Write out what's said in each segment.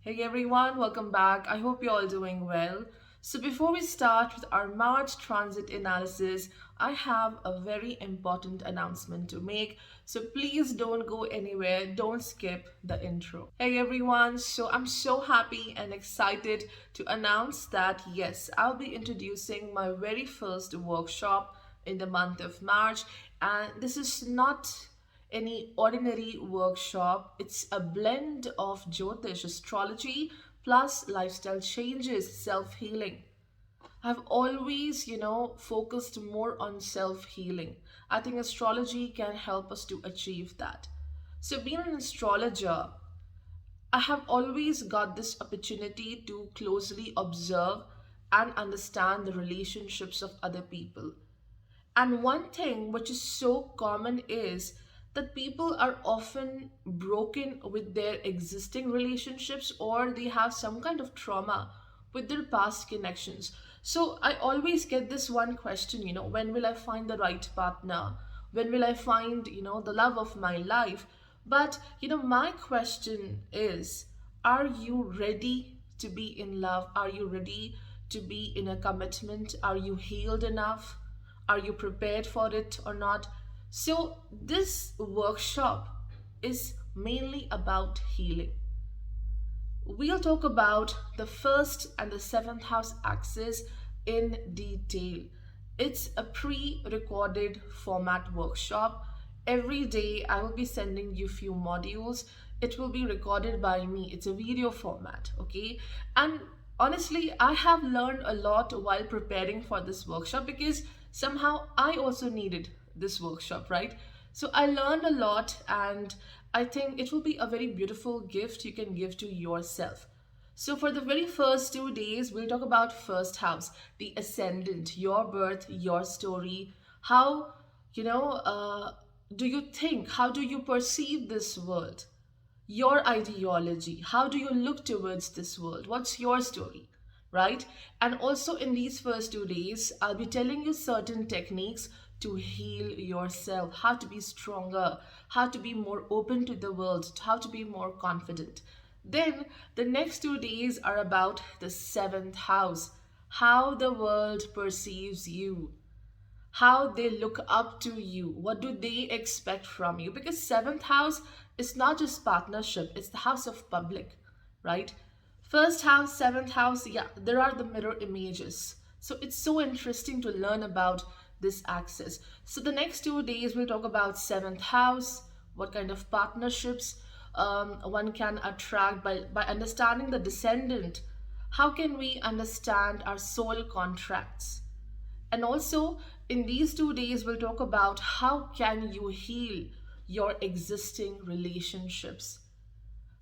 Hey everyone, welcome back. I hope you're all doing well. So, before we start with our March transit analysis, I have a very important announcement to make. So, please don't go anywhere, don't skip the intro. Hey everyone, so I'm so happy and excited to announce that yes, I'll be introducing my very first workshop in the month of March, and this is not any ordinary workshop. It's a blend of Jyotish astrology plus lifestyle changes, self healing. I've always, focused more on self healing. I think astrology can help us to achieve that. So, being an astrologer, I have always got this opportunity to closely observe and understand the relationships of other people. And one thing which is so common is that people are often broken with their existing relationships or they have some kind of trauma with their past connections. So I always get this one question, when will I find the right partner? When will I find, the love of my life? But, my question is, are you ready to be in love? Are you ready to be in a commitment? Are you healed enough? Are you prepared for it or not? So, this workshop is mainly about healing. We'll talk about the first and the seventh house axis in detail. It's a pre recorded format workshop. Every day, I will be sending you few modules. It will be recorded by me. It's a video format, okay? And honestly, I have learned a lot while preparing for this workshop because somehow I also needed this workshop, right? So I learned a lot, and I think it will be a very beautiful gift you can give to yourself. So for the very first 2 days, we'll talk about first house, the ascendant, your birth, your story. How, you know, uh, do you think? How do you perceive this world? Your ideology. How do you look towards this world? What's your story? Right? And also in these first 2 days, I'll be telling you certain techniques to heal yourself, how to be stronger, how to be more open to the world, how to be more confident. Then the next 2 days are about the seventh house, how the world perceives you, how they look up to you, what do they expect from you, because seventh house is not just partnership, it's the house of public, right? First house, seventh house, yeah, there are the mirror images. So it's so interesting to learn about this axis. So the next 2 days we'll talk about seventh house, what kind of partnerships one can attract by understanding the descendant. How can we understand our soul contracts? And also, in these 2 days, we'll talk about how can you heal your existing relationships.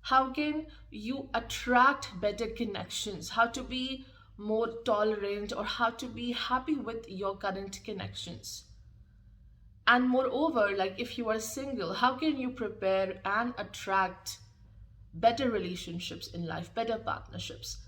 How can you attract better connections? How to be more tolerant or how to be happy with your current connections. And moreover, like if you are single, how can you prepare and attract better relationships in life, better partnerships?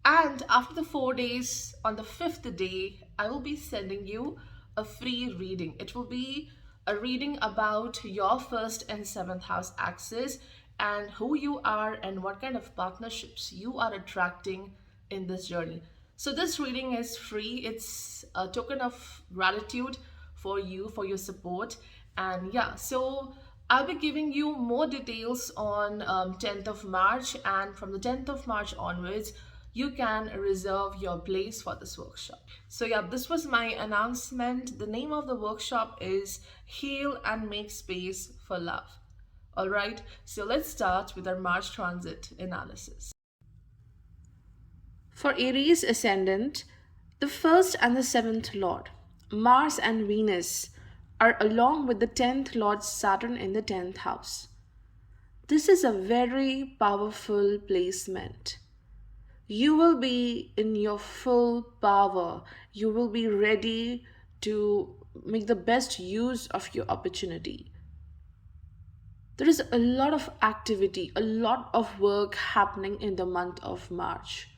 And after the 4 days, on the fifth day, I will be sending you a free reading. It will be a reading about your first and seventh house axis and who you are and what kind of partnerships you are attracting in this journey. So, this reading is free, it's a token of gratitude for you, for your support. And yeah, so I'll be giving you more details on 10th of March, and from the 10th of March onwards, you can reserve your place for this workshop. So yeah, this was my announcement. The name of the workshop is Heal and Make Space for Love. All right, so let's start with our March transit analysis. For Aries ascendant, the first and the seventh lord, Mars and Venus, are along with the 10th lord Saturn in the 10th house. This is a very powerful placement. You will be in your full power. You will be ready to make the best use of your opportunity. There is a lot of activity, a lot of work happening in the month of March.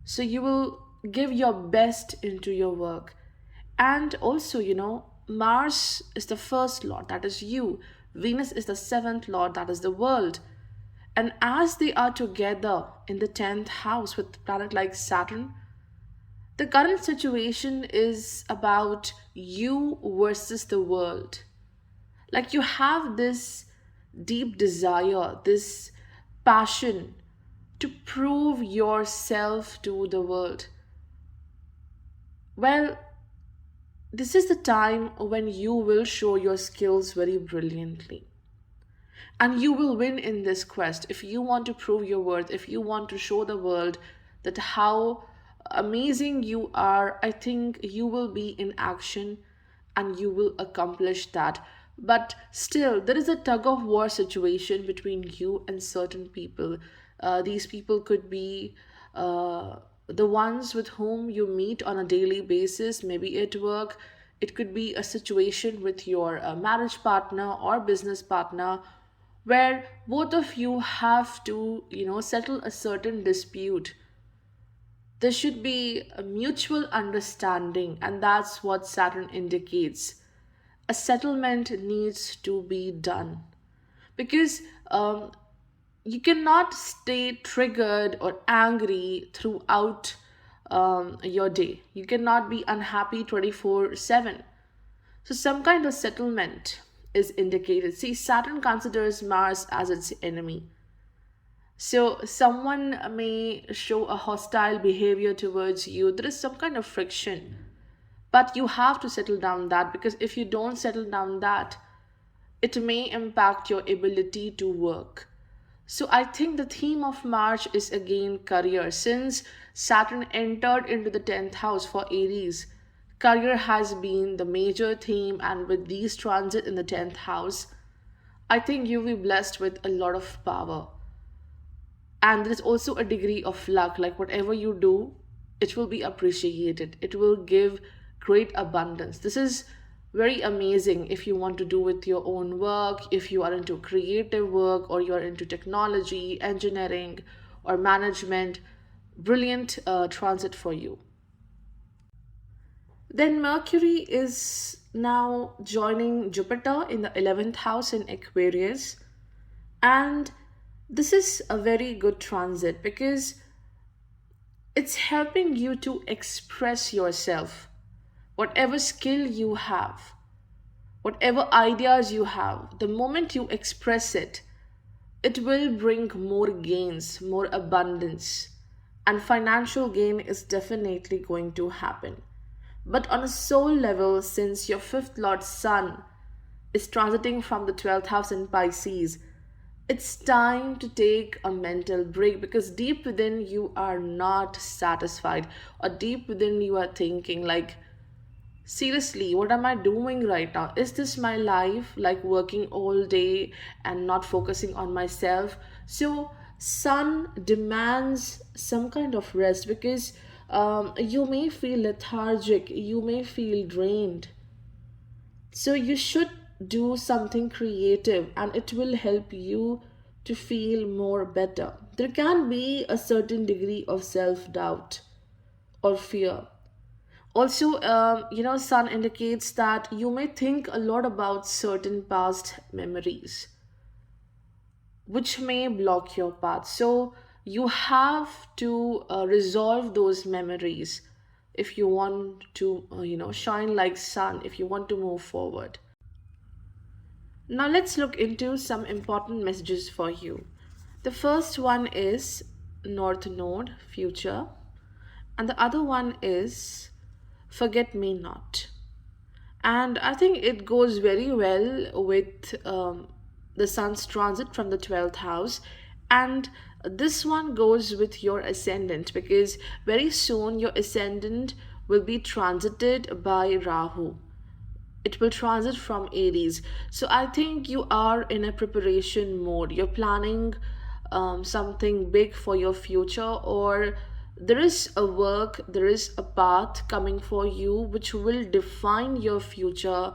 So you will give your best into your work. And also, Mars is the first lord, that is you. Venus is the seventh lord, that is the world. And as they are together in the 10th house with planet like Saturn, the current situation is about you versus the world. Like you have this deep desire, this passion to prove yourself to the world. Well, this is the time when you will show your skills very brilliantly. And you will win in this quest if you want to prove your worth, if you want to show the world that how amazing you are. I think you will be in action and you will accomplish that. But still, there is a tug of war situation between you and certain people. These people could be the ones with whom you meet on a daily basis, maybe at work. It could be a situation with your marriage partner or business partner where both of you have to, settle a certain dispute. There should be a mutual understanding, and that's what Saturn indicates. A settlement needs to be done because you cannot stay triggered or angry throughout your day. You cannot be unhappy 24/7. So, some kind of settlement is indicated. See, Saturn considers Mars as its enemy. So, someone may show a hostile behavior towards you. There is some kind of friction. But you have to settle down that, because if you don't settle down that, it may impact your ability to work. So I think the theme of March is again career. Since Saturn entered into the 10th house for Aries, career has been the major theme, and with these transit in the 10th house, I think you'll be blessed with a lot of power. And there's also a degree of luck, like whatever you do, it will be appreciated, it will give great abundance. This is very amazing if you want to do with your own work, if you are into creative work, or you are into technology, engineering, or management. Brilliant transit for you. Then Mercury is now joining Jupiter in the 11th house in Aquarius. And this is a very good transit because it's helping you to express yourself. Whatever skill you have, whatever ideas you have, the moment you express it, it will bring more gains, more abundance, and financial gain is definitely going to happen. But on a soul level, since your fifth lord sun is transiting from the 12th house in Pisces, it's time to take a mental break because deep within you are not satisfied, or deep within you are thinking, like, seriously, what am I doing right now? Is this my life? Like working all day and not focusing on myself? So, sun demands some kind of rest because you may feel lethargic, you may feel drained. So, you should do something creative and it will help you to feel more better. There can be a certain degree of self doubt or fear. Also, sun indicates that you may think a lot about certain past memories which may block your path. So you have to resolve those memories if you want to shine like sun, if you want to move forward. Now let's look into some important messages for you. The first one is North Node, future, and the other one is Forget Me Not. And I think it goes very well with the sun's transit from the 12th house. And this one goes with your ascendant because very soon your ascendant will be transited by Rahu. It will transit from Aries. So I think you are in a preparation mode. You're planning something big for your future, or there is a work, there is a path coming for you which will define your future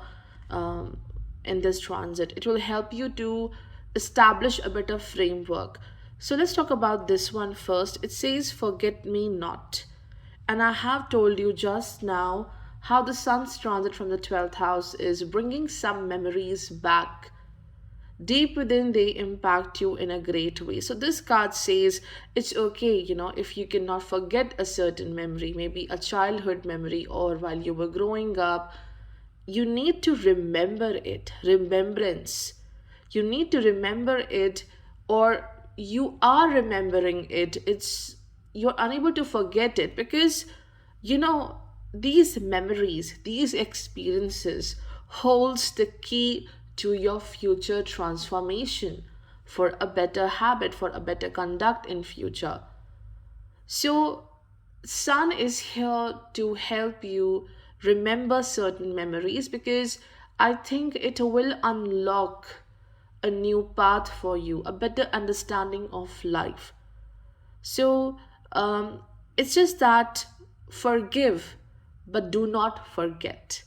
um, in this transit. It will help you to establish a better framework. So let's talk about this one first. It says, Forget Me Not. And I have told you just now how the sun's transit from the 12th house is bringing some memories back. deep within they impact you in a great way. So this card says it's okay, if you cannot forget a certain memory, maybe a childhood memory or while you were growing up, you need to remember it. Remembrance. You need to remember it, or you are remembering it. You're unable to forget it because you know these memories, these experiences holds the key to your future transformation, for a better habit, for a better conduct in future. So, Sun is here to help you remember certain memories because I think it will unlock a new path for you, a better understanding of life. So, it's just that forgive, but do not forget.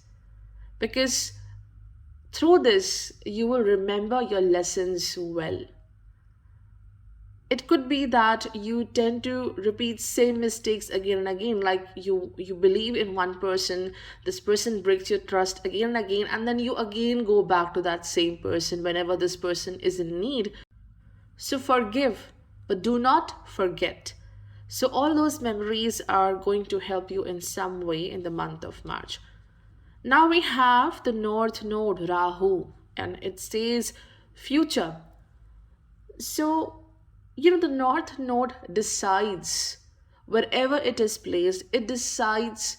Because through this, you will remember your lessons well. It could be that you tend to repeat same mistakes again and again, like you believe in one person, this person breaks your trust again and again, and then you again go back to that same person whenever this person is in need. So forgive, but do not forget. So all those memories are going to help you in some way in the month of March. Now we have the North Node, Rahu, and it says future. So, the North Node decides, wherever it is placed, it decides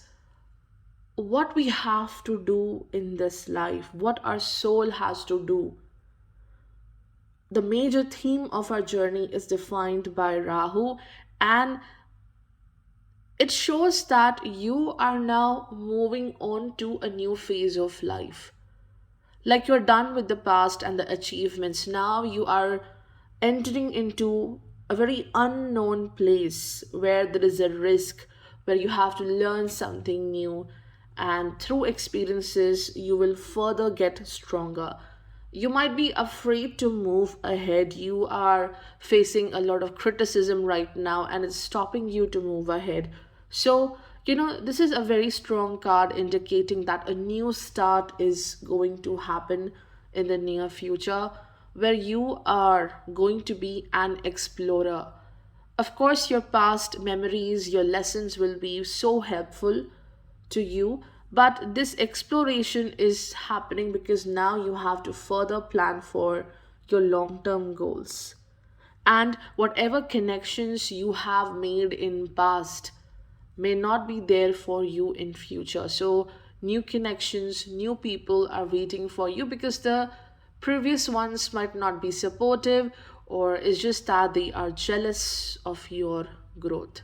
what we have to do in this life, what our soul has to do. The major theme of our journey is defined by Rahu, and it shows that you are now moving on to a new phase of life. Like you're done with the past and the achievements. Now you are entering into a very unknown place where there is a risk, where you have to learn something new, and through experiences, you will further get stronger. You might be afraid to move ahead. You are facing a lot of criticism right now, and it's stopping you to move ahead. So, this is a very strong card indicating that a new start is going to happen in the near future where you are going to be an explorer. Of course, your past memories, your lessons will be so helpful to you, but this exploration is happening because now you have to further plan for your long term goals. And whatever connections you have made in past may not be there for you in future. So new connections, new people are waiting for you because the previous ones might not be supportive, or it's just that they are jealous of your growth.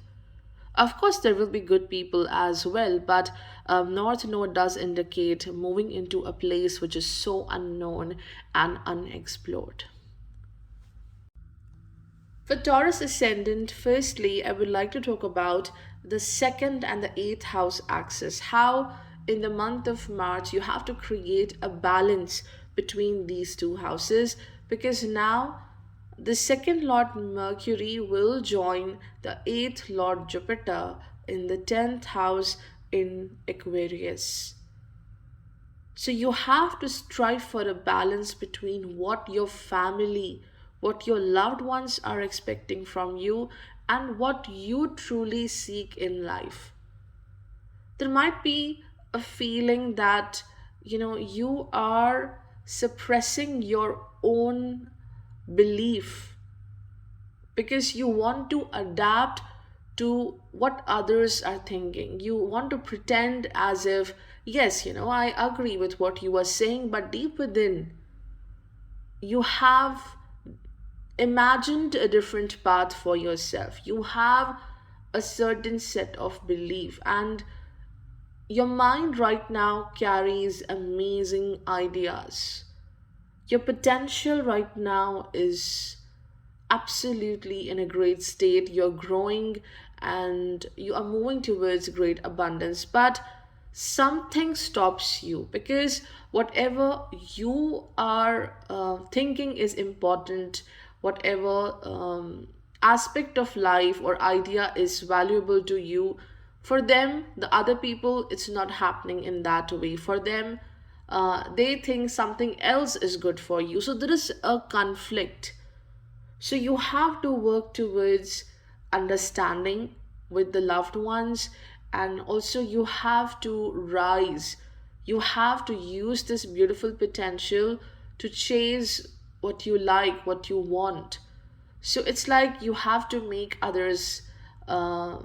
Of course, there will be good people as well, but North Node does indicate moving into a place which is so unknown and unexplored. For Taurus ascendant, firstly, I would like to talk about the second and the eighth house axis. How in the month of March you have to create a balance between these two houses, because now the second Lord Mercury will join the eighth Lord Jupiter in the 10th house in Aquarius. So you have to strive for a balance between what your family, what your loved ones are expecting from you, and what you truly seek in life. There might be a feeling that you are suppressing your own belief because you want to adapt to what others are thinking. You want to pretend as if, yes, I agree with what you are saying, but deep within, you have imagined a different path for yourself. You have a certain set of belief, and your mind right now carries amazing ideas. Your potential right now is absolutely in a great state. You're growing and you are moving towards great abundance, but something stops you because whatever you are thinking is important, whatever aspect of life or idea is valuable to you, for them, the other people, it's not happening in that way. For them, they think something else is good for you. So there is a conflict. So you have to work towards understanding with the loved ones, and also you have to rise. You have to use this beautiful potential to chase what you like, what you want. So it's like you have to make others uh,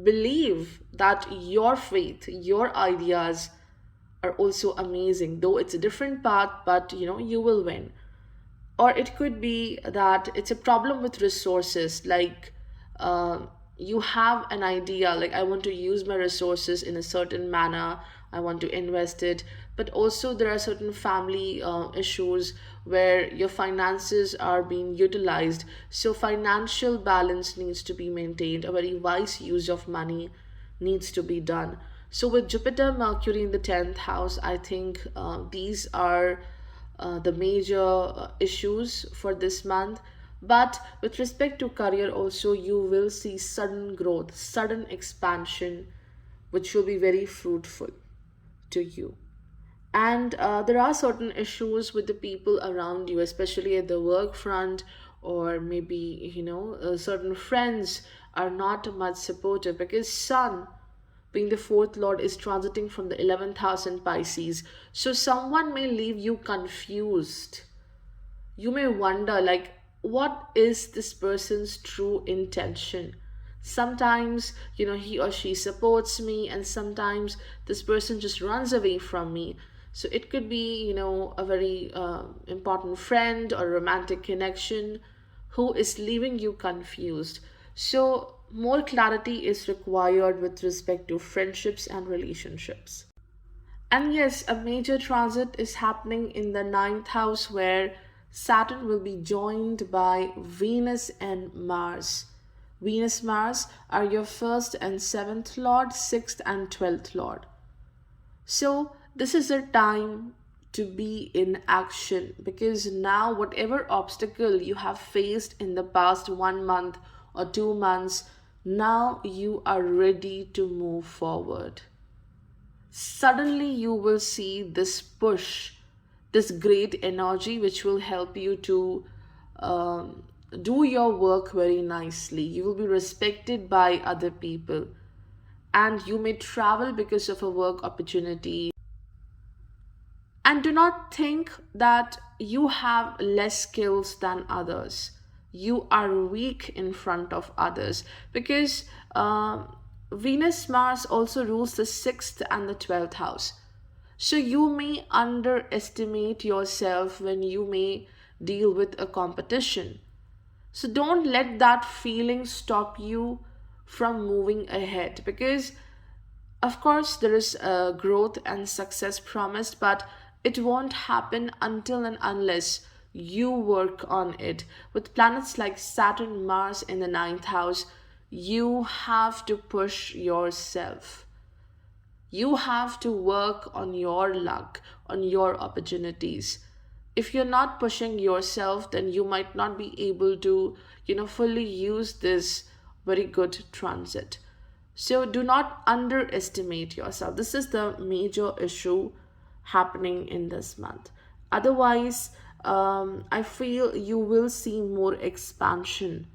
believe that your faith, your ideas are also amazing, though it's a different path, but you will win. Or it could be that it's a problem with resources, like uh, you have an idea, like I want to use my resources in a certain manner, I want to invest it, but also there are certain family issues where your finances are being utilized. So financial balance needs to be maintained, a very wise use of money needs to be done. So with Jupiter Mercury in the 10th house, I think these are the major issues for this month. But with respect to career, also you will see sudden growth, sudden expansion, which will be very fruitful to you. And there are certain issues with the people around you, especially at the work front, or maybe certain friends are not much supportive because Sun, being the fourth lord, is transiting from the 11th house in Pisces. So someone may leave you confused. You may wonder, like, what is this person's true intention? Sometimes, he or she supports me, and sometimes this person just runs away from me. So it could be, a very important friend or romantic connection who is leaving you confused. So more clarity is required with respect to friendships and relationships. And yes, a major transit is happening in the ninth house where Saturn will be joined by Venus and Mars. Venus, Mars are your first and seventh lord, sixth and 12th lord. So this is a time to be in action, because now whatever obstacle you have faced in the past 1 month or 2 months, now you are ready to move forward. Suddenly you will see this push, this great energy which will help you to um, do your work very nicely. You will be respected by other people, and you may travel because of a work opportunity. And do not think that you have less skills than others. You are weak in front of others, because Venus Mars also rules the sixth and the 12th house. So you may underestimate yourself when you may deal with a competition. So don't let that feeling stop you from moving ahead, because of course there is growth and success promised, but it won't happen until and unless you work on it. With planets like Saturn, Mars in the ninth house, you have to push yourself. You have to work on your luck, on your opportunities. If you're not pushing yourself, then you might not be able to, fully use this very good transit. So do not underestimate yourself. This is the major issue happening in this month. Otherwise, I feel you will see more expansion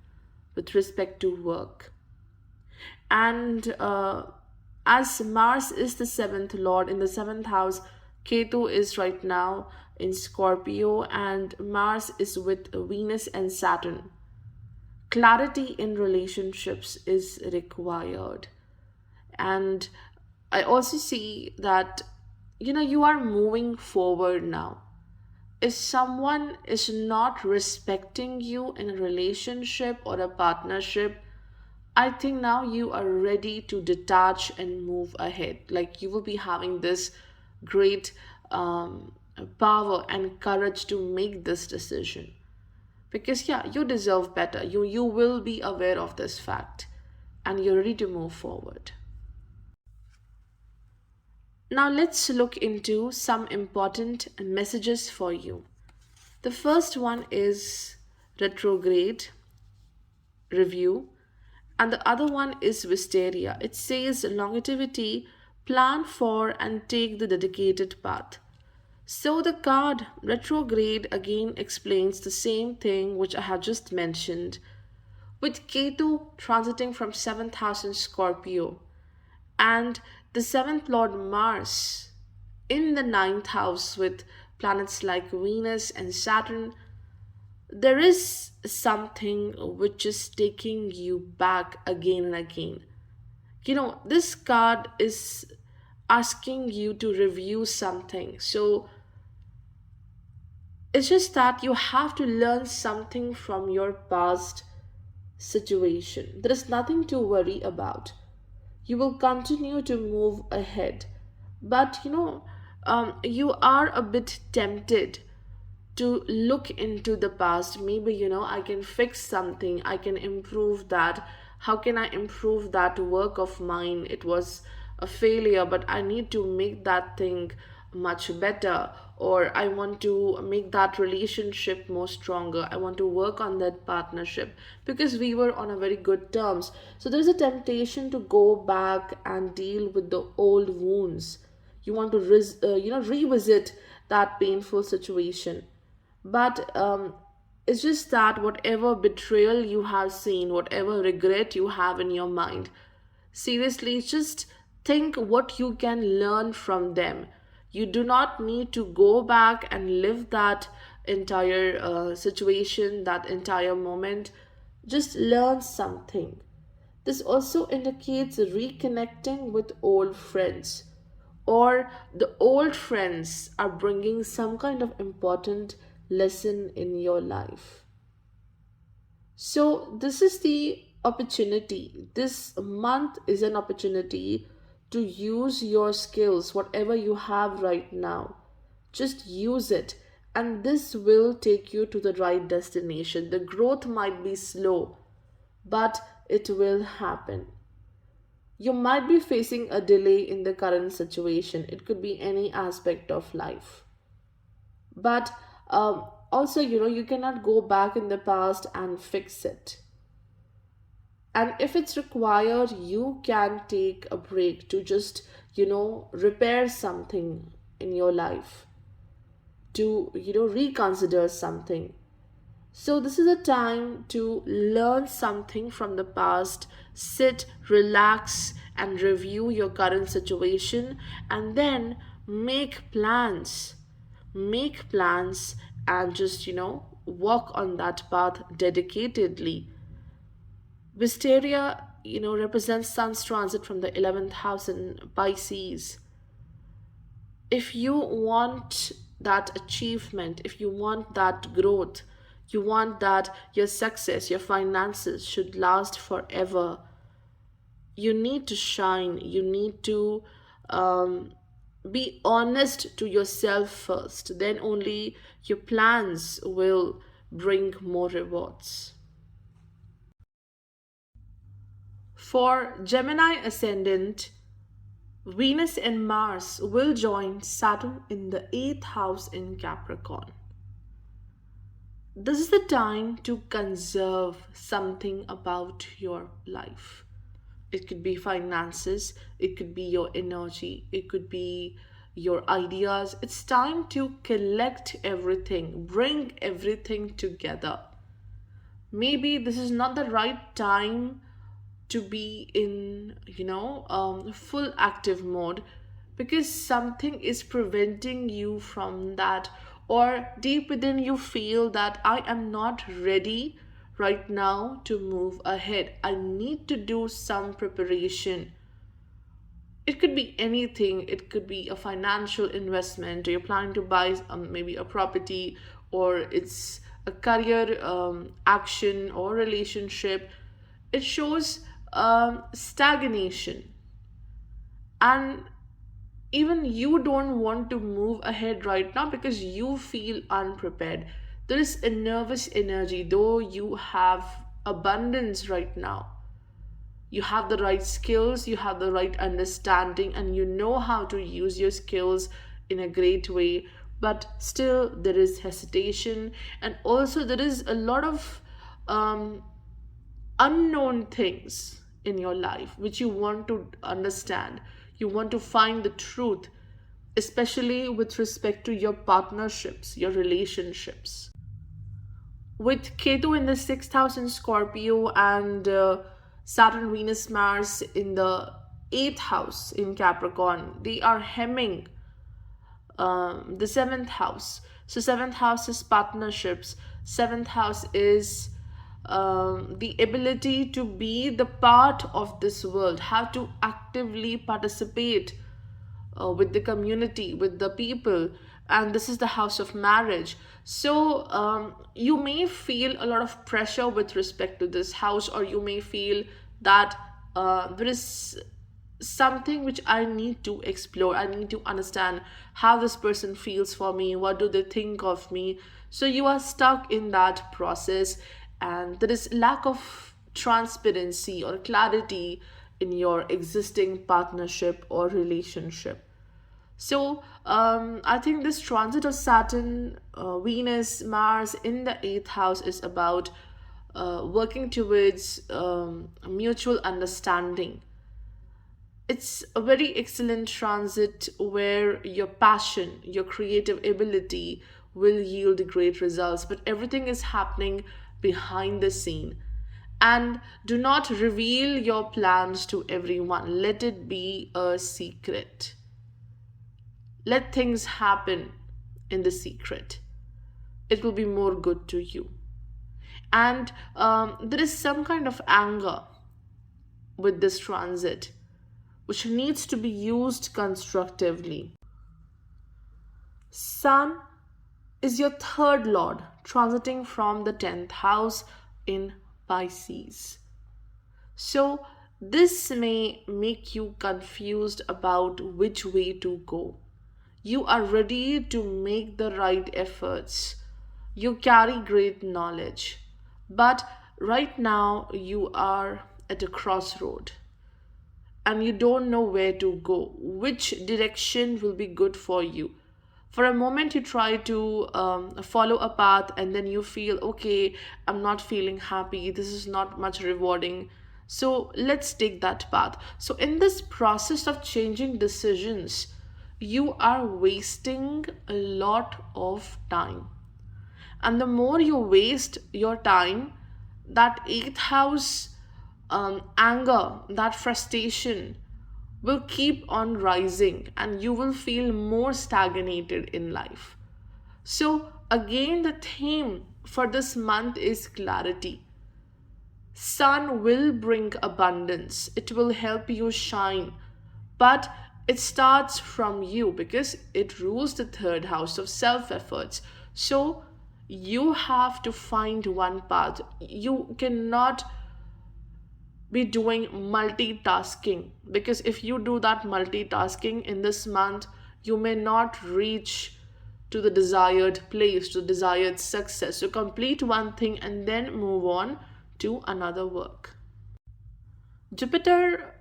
with respect to work. And as Mars is the seventh lord in the seventh house, Ketu is right now in Scorpio, and Mars is with Venus and Saturn. Clarity in relationships is required. And I also see that you are moving forward now. If someone is not respecting you in a relationship or a partnership, I think now you are ready to detach and move ahead. Like you will be having this great power and courage to make this decision. Because yeah, you deserve better. You will be aware of this fact, and you're ready to move forward. Now let's look into some important messages for you. The first one is retrograde review, and the other one is wisteria. It says longevity plan for, and take the dedicated path. So the card retrograde again explains the same thing which I have just mentioned, with Ketu transiting from 7th house in Scorpio and the 7th Lord Mars in the 9th house with planets like Venus and Saturn. There is something which is taking you back again and again. This card is asking you to review something. So it's just that you have to learn something from your past situation. There is nothing to worry about. You will continue to move ahead. But you are a bit tempted to look into the past. Maybe, I can fix something, I can improve that. How can I improve that work of mine? It was a failure, but I need to make that thing much better. Or I want to make that relationship more stronger. I want to work on that partnership because we were on a very good terms. So there's a temptation to go back and deal with the old wounds. You want to revisit that painful situation. But it's just that whatever betrayal you have seen, whatever regret you have in your mind, seriously, just think what you can learn from them. You do not need to go back and live that entire situation, that entire moment. Just learn something. This also indicates reconnecting with old friends, or the old friends are bringing some kind of important lesson in your life. So, this is the opportunity. This month is an opportunity to use your skills, whatever you have right now. Just use it, and this will take you to the right destination. The growth might be slow, but it will happen. You might be facing a delay in the current situation, it could be any aspect of life. But also, you cannot go back in the past and fix it. And if it's required, you can take a break to just repair something in your life, to reconsider something. So this is a time to learn something from the past, sit, relax, and review your current situation, and then make plans. Make plans and just walk on that path dedicatedly. Wisteria, represents Sun's transit from the 11th house in Pisces. If you want that achievement, if you want that growth, you want that your success, your finances should last forever, you need to shine. You need to be honest to yourself first. Then only your plans will bring more rewards. For Gemini ascendant, Venus and Mars will join Saturn in the 8th house in Capricorn. This is the time to conserve something about your life. It could be finances, it could be your energy, it could be your ideas. It's time to collect everything, bring everything together. Maybe this is not the right time to be in full active mode, because something is preventing you from that, or deep within you feel that I am not ready right now to move ahead. I need to do some preparation. It could be anything. It could be a financial investment, or you're planning to buy maybe a property, or it's a career action or relationship. It shows stagnation, and even you don't want to move ahead right now because you feel unprepared. There is a nervous energy, though you have abundance right now. You have the right skills, you have the right understanding, and you know how to use your skills in a great way. But still, there is hesitation, and also there is a lot of um, unknown things in your life which you want to understand. You want to find the truth, especially with respect to your partnerships, your relationships. With Ketu in the sixth house in Scorpio and Saturn, Venus, Mars in the eighth house in Capricorn, they are hemming the seventh house. So, seventh house is partnerships, seventh house is the ability to be the part of this world, how to actively participate with the community, with the people, and this is the house of marriage. So you may feel a lot of pressure with respect to this house, or you may feel that there is something which I need to explore. I need to understand how this person feels for me, what do they think of me. So you are stuck in that process, and there is lack of transparency or clarity in your existing partnership or relationship. So I think this transit of Saturn, Venus, Mars in the eighth house is about working towards mutual understanding. It's a very excellent transit where your passion, your creative ability will yield great results, but everything is happening behind the scene. And do not reveal your plans to everyone, let it be a secret. Let things happen in the secret. It will be more good to you. And there is some kind of anger with this transit, which needs to be used constructively. Sun is your third lord, transiting from the 10th house in Pisces. So, this may make you confused about which way to go. You are ready to make the right efforts. You carry great knowledge. But right now, you are at a crossroad and you don't know where to go, which direction will be good for you. For a moment, you try to follow a path, and then you feel, okay, I'm not feeling happy, this is not much rewarding. So let's take that path. So, in this process of changing decisions, you are wasting a lot of time. And the more you waste your time, that eighth house anger, that frustration will keep on rising, and you will feel more stagnated in life. So, again, the theme for this month is clarity. Sun will bring abundance, it will help you shine, but it starts from you because it rules the third house of self efforts. So, you have to find one path. You cannot be doing multitasking, because if you do that multitasking in this month, you may not reach to the desired place, to desired success. So complete one thing and then move on to another work. Jupiter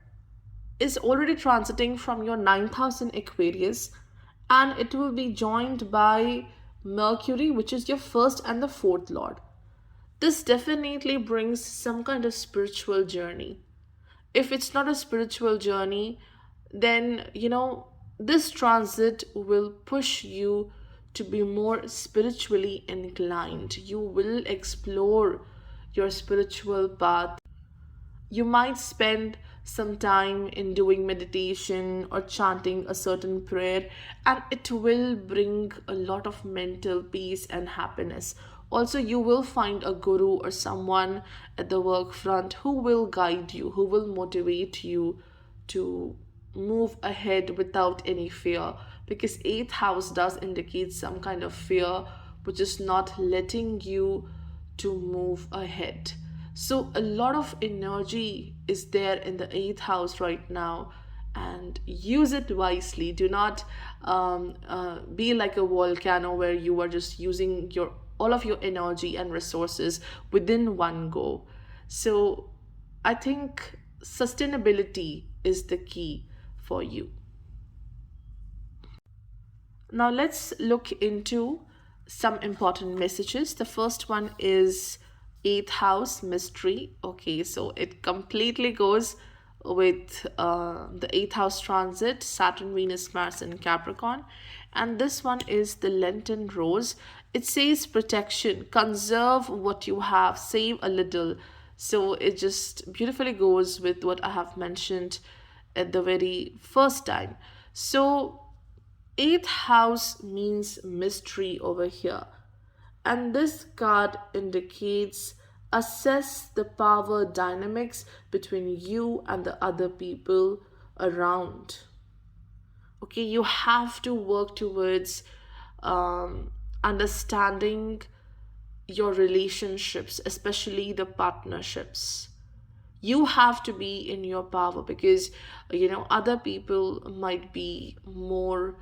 is already transiting from your ninth house in Aquarius, and it will be joined by Mercury, which is your first and the fourth lord. This definitely brings some kind of spiritual journey. If it's not a spiritual journey, then this transit will push you to be more spiritually inclined. You will explore your spiritual path. You might spend some time in doing meditation or chanting a certain prayer, and it will bring a lot of mental peace and happiness. Also, you will find a guru or someone at the work front who will guide you, who will motivate you to move ahead without any fear, because eighth house does indicate some kind of fear which is not letting you to move ahead. So a lot of energy is there in the eighth house right now, and use it wisely. Do not be like a volcano where you are just using your all of your energy and resources within one go. So I think sustainability is the key for you. Now let's look into some important messages. The first one is eighth house mystery. Okay, so it completely goes with the eighth house transit, Saturn, Venus, Mars, and Capricorn. And this one is the Lenten Rose. It says protection, conserve what you have, save a little. So it just beautifully goes with what I have mentioned at the very first time. So, eighth house means mystery over here. And this card indicates assess the power dynamics between you and the other people around. Okay, you have to work towards understanding your relationships, especially the partnerships. You have to be in your power because other people might be more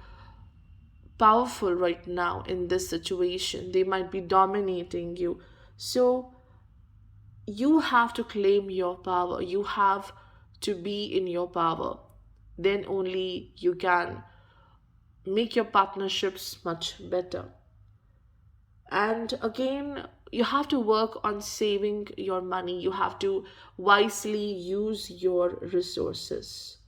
powerful right now in this situation. They might be dominating you. So you have to claim your power. You have to be in your power. Then only you can make your partnerships much better. And again, you have to work on saving your money. You have to wisely use your resources.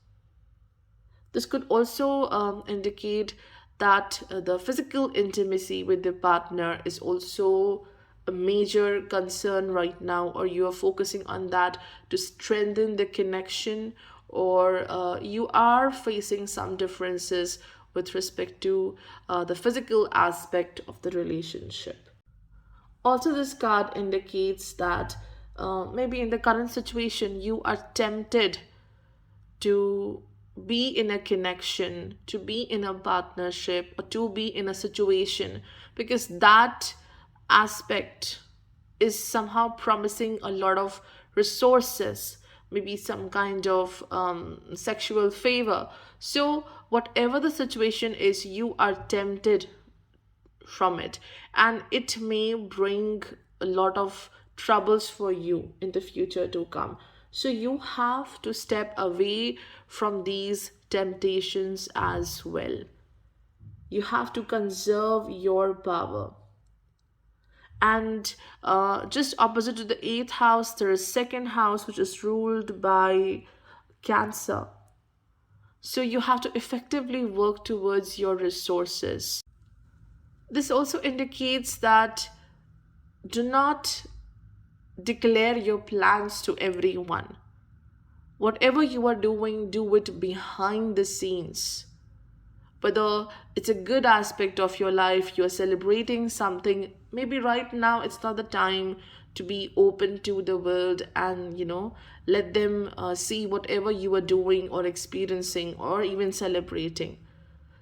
This could also indicate that the physical intimacy with the partner is also a major concern right now, or you are focusing on that to strengthen the connection, or you are facing some differences with respect to the physical aspect of the relationship. Also, this card indicates that maybe in the current situation you are tempted to be in a connection, to be in a partnership, or to be in a situation, because that aspect is somehow promising a lot of resources, maybe some kind of sexual favor. So, whatever the situation is, you are tempted from it, and it may bring a lot of troubles for you in the future to come. So you have to step away from these temptations as well. You have to conserve your power. And just opposite to the eighth house, there is second house, which is ruled by Cancer. So you have to effectively work towards your resources. This also indicates that do not declare your plans to everyone. Whatever you are doing, do it behind the scenes. Whether it's a good aspect of your life, you're celebrating something, maybe right now it's not the time to be open to the world and let them see whatever you are doing or experiencing or even celebrating.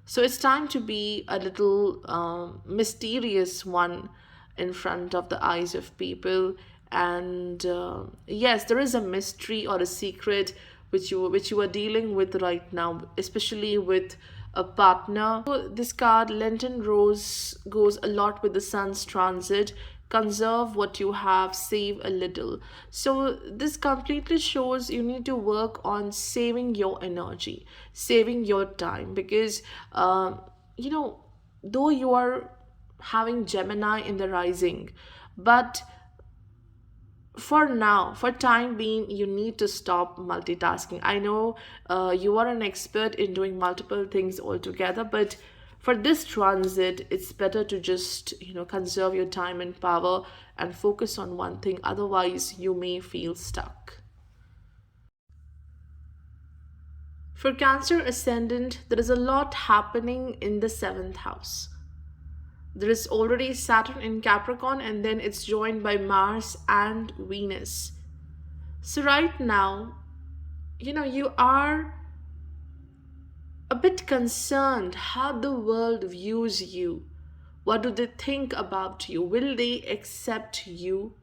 So it's time to be a little mysterious one in front of the eyes of people. And yes, there is a mystery or a secret which you are dealing with right now, especially with a partner. So this card, Lenten Rose, goes a lot with the Sun's transit. Conserve what you have, save a little. So this completely shows you need to work on saving your energy, saving your time, because you know though you are having Gemini in the rising, but for now, for time being, you need to stop multitasking. I know you are an expert in doing multiple things altogether, but for this transit, it's better to just conserve your time and power and focus on one thing. Otherwise, you may feel stuck. For Cancer ascendant, there is a lot happening in the seventh house. There is already Saturn in Capricorn, and then it's joined by Mars and Venus. So right now, you are a bit concerned how the world views you. What do they think about you? Will they accept you?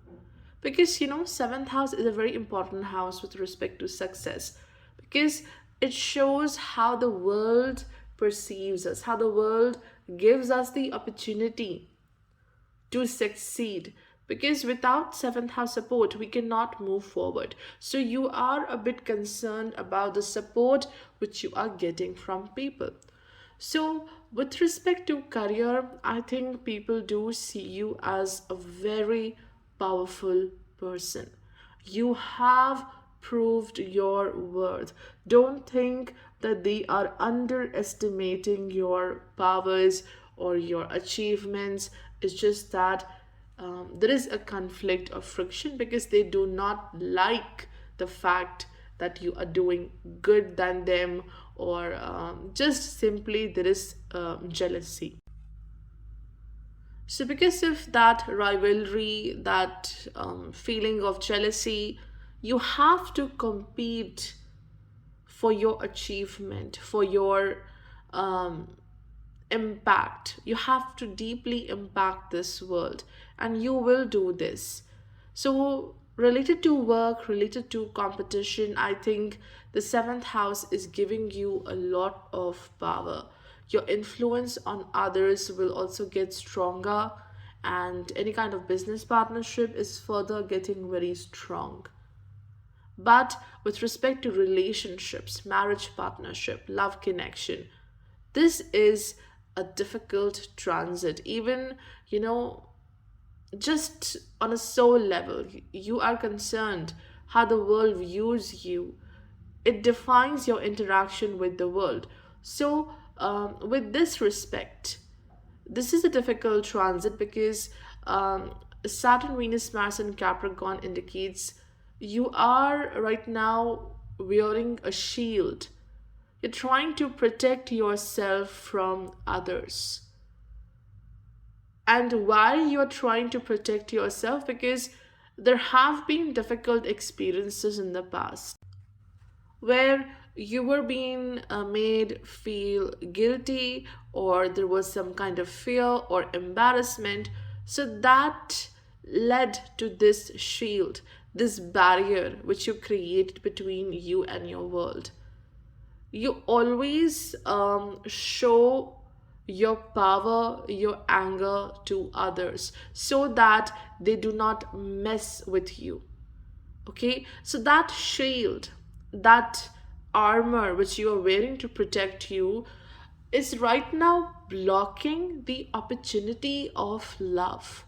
Because seventh house is a very important house with respect to success, because it shows how the world perceives us, how the world gives us the opportunity to succeed, because without seventh house support we cannot move forward. So you are a bit concerned about the support which you are getting from people. So with respect to career, I think people do see you as a very powerful person. You have proved your worth. Don't think that they are underestimating your powers or your achievements. It's just that there is a conflict or friction because they do not like the fact that you are doing good than them, or just simply there is jealousy. So, because of that rivalry, that feeling of jealousy, you have to compete for your achievement, for your um, impact. You have to deeply impact this world, and you will do this. So, related to work, related to competition, I think the seventh house is giving you a lot of power. Your influence on others will also get stronger, and any kind of business partnership is further getting very strong. But with respect to relationships, marriage partnership, love connection, this is a difficult transit. Even, you know, just on a soul level, you are concerned how the world views you. It defines your interaction with the world. So, with this respect, this is a difficult transit because Saturn, Venus, Mars, and Capricorn indicates you are right now wearing a shield. You're trying to protect yourself from others. And why you're trying to protect yourself? Because there have been difficult experiences in the past where you were being made feel guilty, or there was some kind of fear or embarrassment. So that led to this shield, this barrier which you created between you and your world. You always show your power, your anger to others so that they do not mess with you. Okay, so that shield, that armor which you are wearing to protect you, is right now blocking the opportunity of love.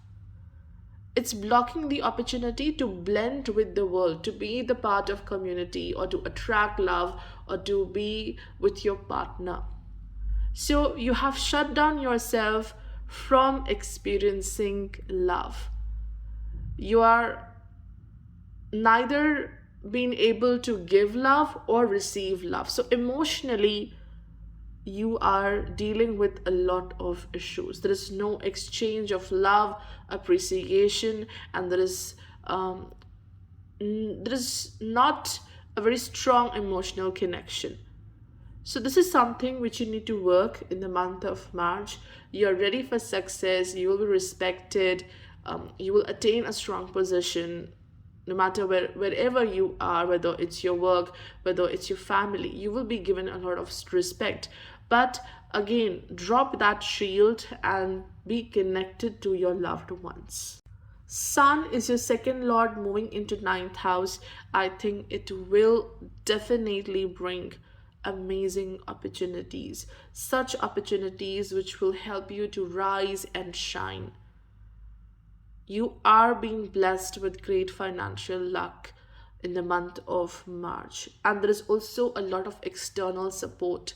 It's blocking the opportunity to blend with the world, to be the part of community, or to attract love, or to be with your partner. So you have shut down yourself from experiencing love. You are neither being able to give love or receive love. So emotionally, you are dealing with a lot of issues. There is no exchange of love, appreciation, and there is not a very strong emotional connection. So this is something which you need to work in the month of March. You are ready for success. You will be respected. You will attain a strong position no matter wherever you are, whether it's your work, whether it's your family. You will be given a lot of respect. But again, drop that shield and be connected to your loved ones. Sun is your second lord moving into ninth house. I think it will definitely bring amazing opportunities, such opportunities which will help you to rise and shine. You are being blessed with great financial luck in the month of March, and there is also a lot of external support.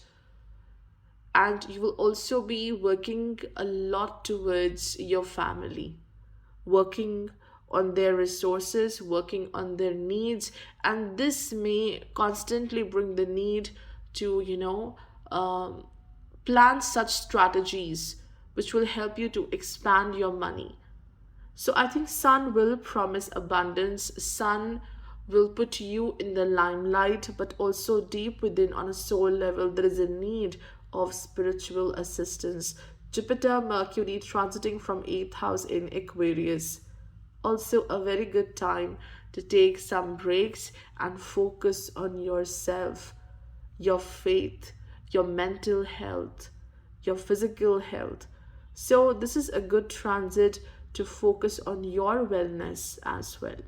And you will also be working a lot towards your family, working on their resources, working on their needs, and this may constantly bring the need to, plan such strategies which will help you to expand your money. So I think Sun will promise abundance. Sun will put you in the limelight, but also deep within on a soul level, there is a need of spiritual assistance. Jupiter, Mercury transiting from 8th house in Aquarius. Also, a very good time to take some breaks and focus on yourself, your faith, your mental health, your physical health. So, this is a good transit to focus on your wellness as well.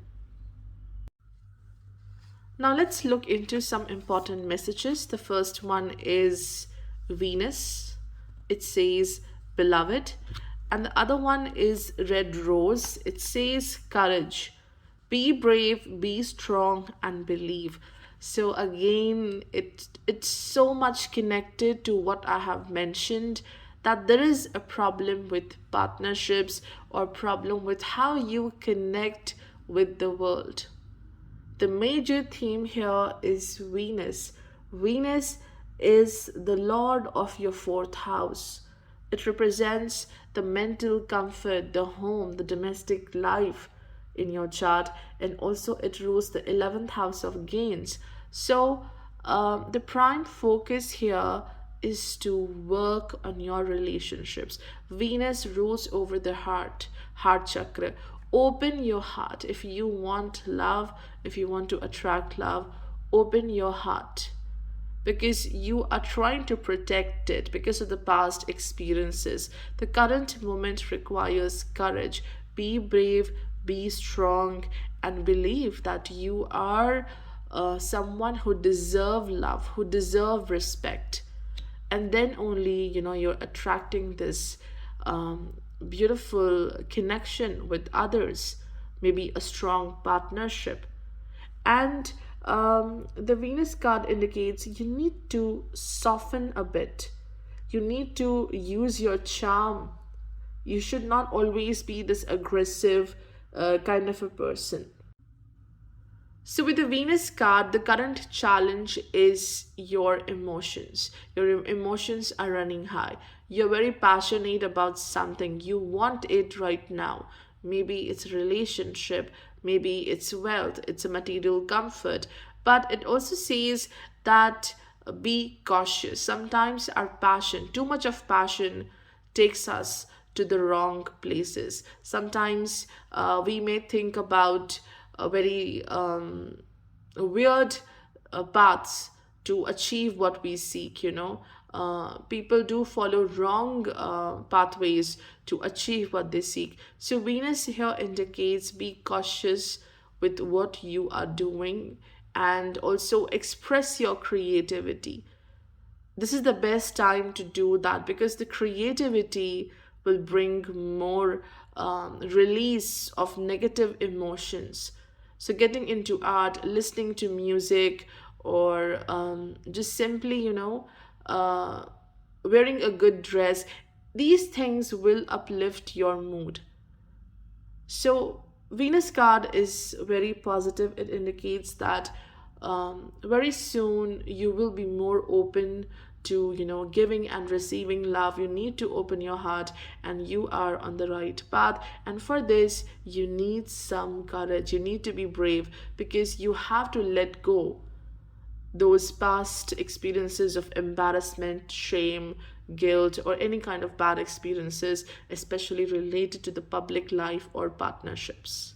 Now, let's look into some important messages. The first one is Venus. It says, beloved. And the other one is red rose. It says, courage. Be brave, be strong, and believe. So again, it's so much connected to what I have mentioned, that there is a problem with partnerships or problem with how you connect with the world. The major theme here is Venus. Venus is the lord of your fourth house. It represents the mental comfort, the home, the domestic life in your chart, and also it rules the 11th house of gains. So, the prime focus here is to work on your relationships. Venus rules over the heart chakra. Open your heart. If you want love, if you want to attract love, open your heart, because you are trying to protect it because of the past experiences. The current moment requires courage. Be brave, be strong, and believe that you are someone who deserve love, who deserve respect. And then only, you're attracting this beautiful connection with others, maybe a strong partnership. And the Venus card indicates you need to soften a bit. You need to use your charm. You should not always be this aggressive kind of a person. So, with the Venus card, the current challenge is your emotions. Your emotions are running high. You're very passionate about something. You want it right now. Maybe it's a relationship, maybe it's wealth, it's a material comfort. But it also says that be cautious. Sometimes our passion, too much of passion, takes us to the wrong places. Sometimes we may think about a very weird paths to achieve what we seek. People do follow wrong pathways to achieve what they seek. So Venus here indicates be cautious with what you are doing, and also express your creativity. This is the best time to do that, because the creativity will bring more release of negative emotions. So, getting into art, listening to music, or just simply, uh, wearing a good dress, these things will uplift your mood. So, Venus card is very positive. It indicates that very soon you will be more open to, giving and receiving love. You need to open your heart, and you are on the right path. And for this, you need some courage. You need to be brave, because you have to let go those past experiences of embarrassment, shame, guilt, or any kind of bad experiences, especially related to the public life or partnerships.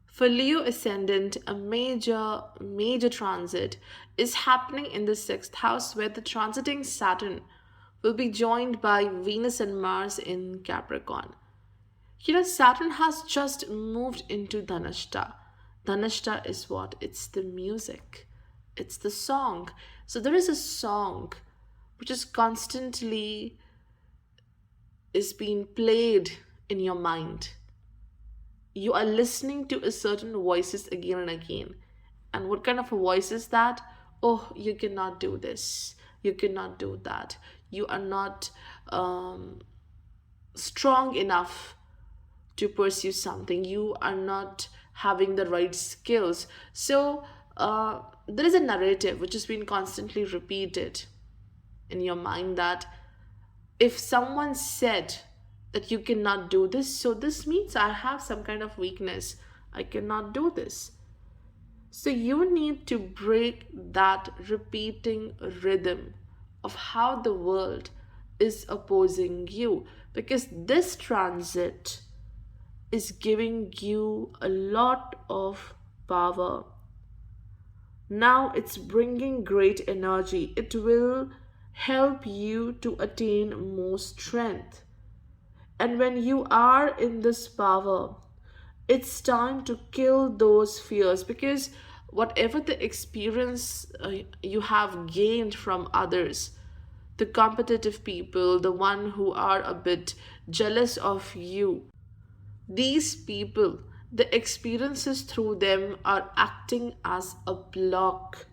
For Leo ascendant, a major transit is happening in the sixth house, where the transiting Saturn will be joined by Venus and Mars in Capricorn. Saturn has just moved into Dhanashta. Dhanashta is what? It's the music, it's the song. So there is a song which is constantly is being played in your mind. You are listening to a certain voices again and again. And what kind of a voice is that? Oh, you cannot do this, you cannot do that, you are not strong enough to pursue something, you are not having the right skills. So there is a narrative which has been constantly repeated in your mind, that if someone said that you cannot do this, so this means I have some kind of weakness, I cannot do this. So you need to break that repeating rhythm of how the world is opposing you, because this transit is giving you a lot of power. Now it's bringing great energy. It will help you to attain more strength. And when you are in this power, it's time to kill those fears, because whatever the experience you have gained from others, the competitive people, the one who are a bit jealous of you, These people, the experiences through them are acting as a block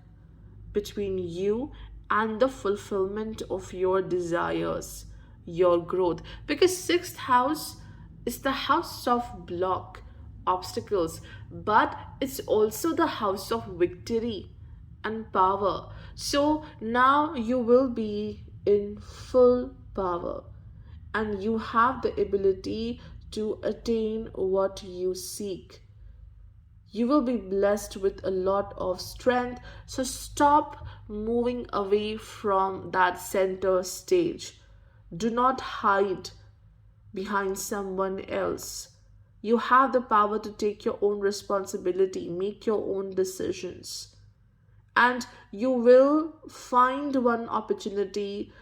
between you and the fulfillment of your desires, your growth. Because sixth house is the house of block, obstacles, but it's also the house of victory and power. So now you will be in full power and you have the ability to attain what you seek. You will be blessed with a lot of strength. So stop moving away from that center stage. Do not hide behind someone else. You have the power to take your own responsibility, make your own decisions, and you will find one opportunity,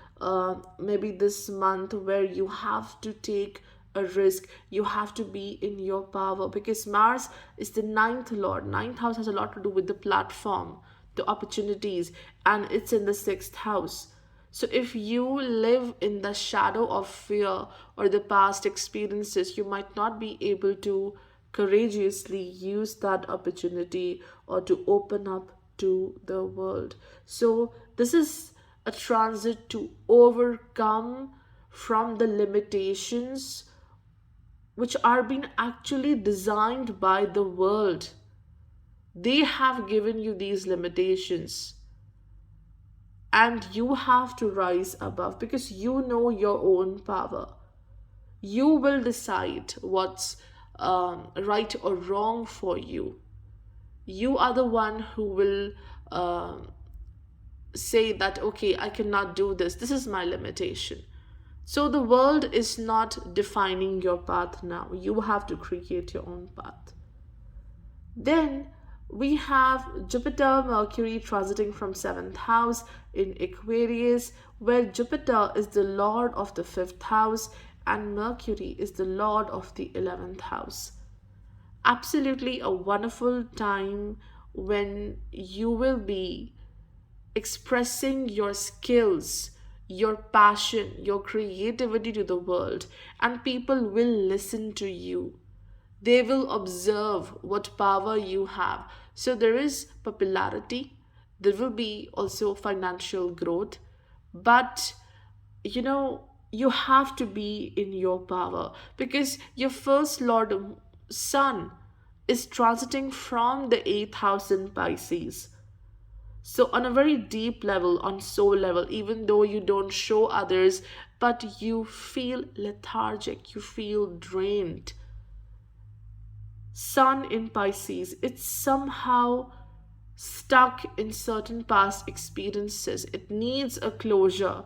maybe this month, where you have to take a risk. You have to be in your power, because Mars is the ninth lord. Ninth house has a lot to do with the platform, the opportunities, and it's in the sixth house. So if you live in the shadow of fear or the past experiences, you might not be able to courageously use that opportunity or to open up to the world. So this is a transit to overcome from the limitations which are being actually designed by the world. They have given you these limitations, and you have to rise above because you know your own power. You will decide what's right or wrong for you. You are the one who will say that, okay, I cannot do this, this is my limitation. So the world is not defining your path now. You have to create your own path. Then we have Jupiter, Mercury transiting from 7th house in Aquarius, where Jupiter is the lord of the 5th house and Mercury is the lord of the 11th house. Absolutely a wonderful time when you will be expressing your skills, your passion, your creativity to the world, and people will listen to you. They will observe what power you have. So there is popularity, there will be also financial growth, but you know, you have to be in your power because your first lord sun is transiting from the 8th house in Pisces. So, on a very deep level, on soul level, even though you don't show others, but you feel lethargic, you feel drained. Sun in Pisces, it's somehow stuck in certain past experiences. It needs a closure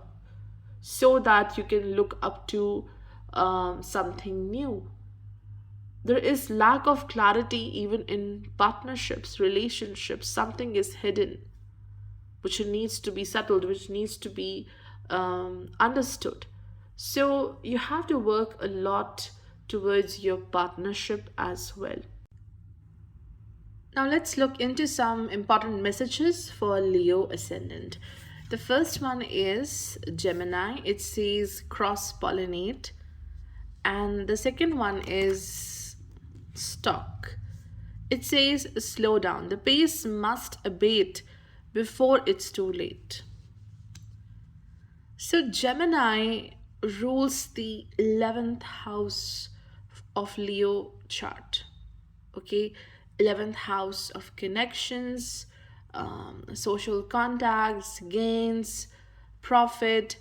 so that you can look up to something new. There is lack of clarity even in partnerships, relationships. Something is hidden which needs to be settled, which needs to be understood. So you have to work a lot towards your partnership as well. Now let's look into some important messages for Leo ascendant. The first one is Gemini. It says cross pollinate. And the second one is stock. It says slow down. The pace must abate before it's too late. So Gemini rules the 11th house of Leo chart. Okay, 11th house of connections, social contacts, gains, profit.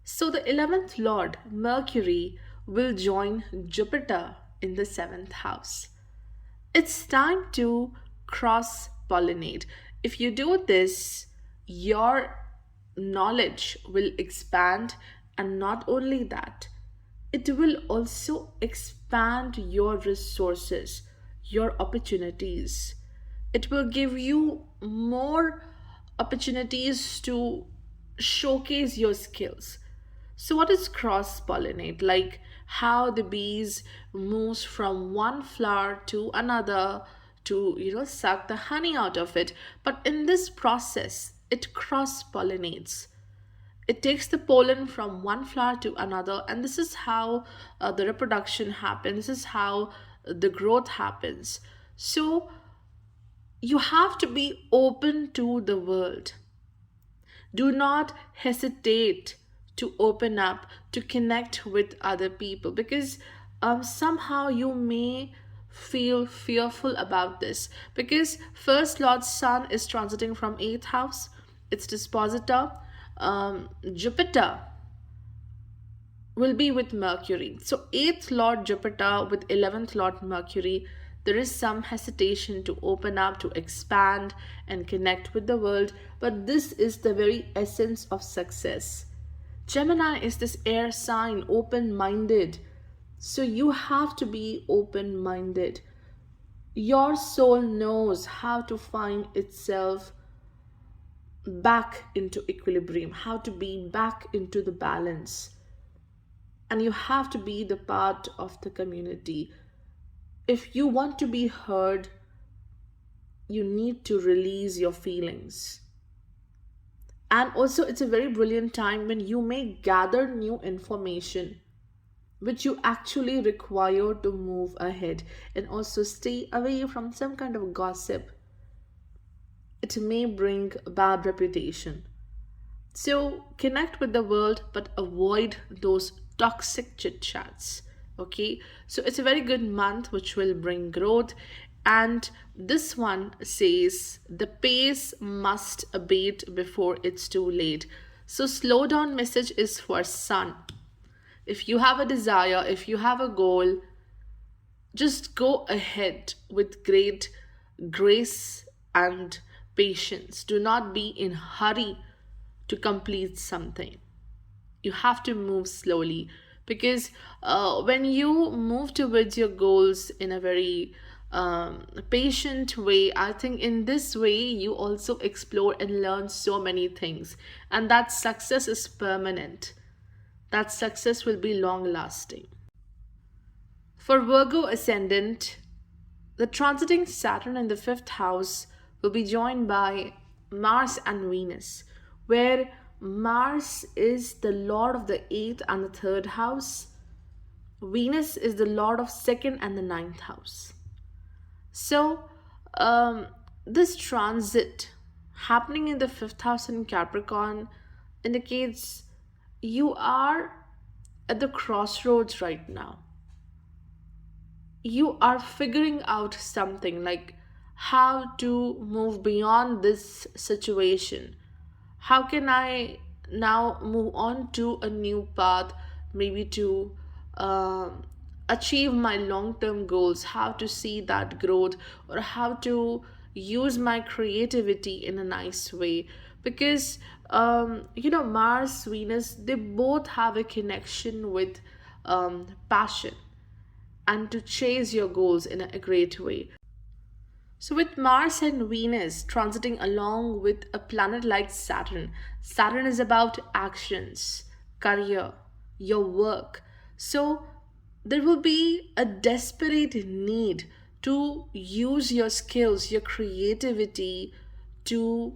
So the 11th lord Mercury will join Jupiter in the 7th house. It's time to cross pollinate. If you do this, your knowledge will expand, and not only that, it will also expand your resources, your opportunities. It will give you more opportunities to showcase your skills. So what is cross pollinate? Like how the bees moves from one flower to another to suck the honey out of it. But in this process, it cross pollinates. It takes the pollen from one flower to another, and this is how the reproduction happens. This is how the growth happens. So you have to be open to the world. Do not hesitate to open up, to connect with other people, because somehow you may feel fearful about this, because first Lord's Sun is transiting from 8th house, its dispositor, Jupiter, will be with Mercury. So 8th Lord Jupiter with 11th Lord Mercury, there is some hesitation to open up, to expand and connect with the world, but this is the very essence of success. Gemini is this air sign, open minded. So you have to be open minded. Your soul knows how to find itself back into equilibrium, how to be back into the balance. And you have to be the part of the community. If you want to be heard, you need to release your feelings. And also, it's a very brilliant time when you may gather new information which you actually require to move ahead, and also stay away from some kind of gossip. It may bring a bad reputation. So connect with the world, but avoid those toxic chit chats. Okay, so it's a very good month which will bring growth. And this one says the pace must abate before it's too late. So, slow down message is for Sun. If you have a desire, if you have a goal, just go ahead with great grace and patience. Do not be in hurry to complete something. You have to move slowly, because when you move towards your goals in a very patient way, I think in this way you also explore and learn so many things, and that success is permanent. That success will be long lasting. For Virgo ascendant, the transiting Saturn in the fifth house will be joined by Mars and Venus, where Mars is the lord of the eighth and the third house. Venus is the lord of second and the ninth house. So, um, this transit happening in the fifth house in Capricorn indicates you are at the crossroads right now. You are figuring out something, like how to move beyond this situation. How can I now move on to a new path, maybe to um achieve my long term goals, how to see that growth, or how to use my creativity in a nice way. Because, Mars, Venus, they both have a connection with passion and to chase your goals in a great way. So, with Mars and Venus transiting along with a planet like Saturn, Saturn is about actions, career, your work. So, there will be a desperate need to use your skills, your creativity to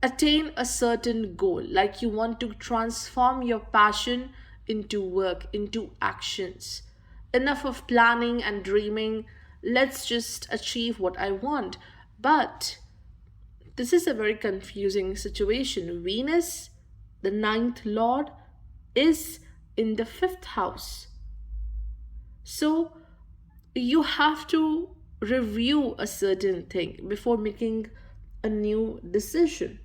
attain a certain goal. Like you want to transform your passion into work, into actions. Enough of planning and dreaming. Let's just achieve what I want. But this is a very confusing situation. Venus, the ninth lord, is in the fifth house. So you have to review a certain thing before making a new decision.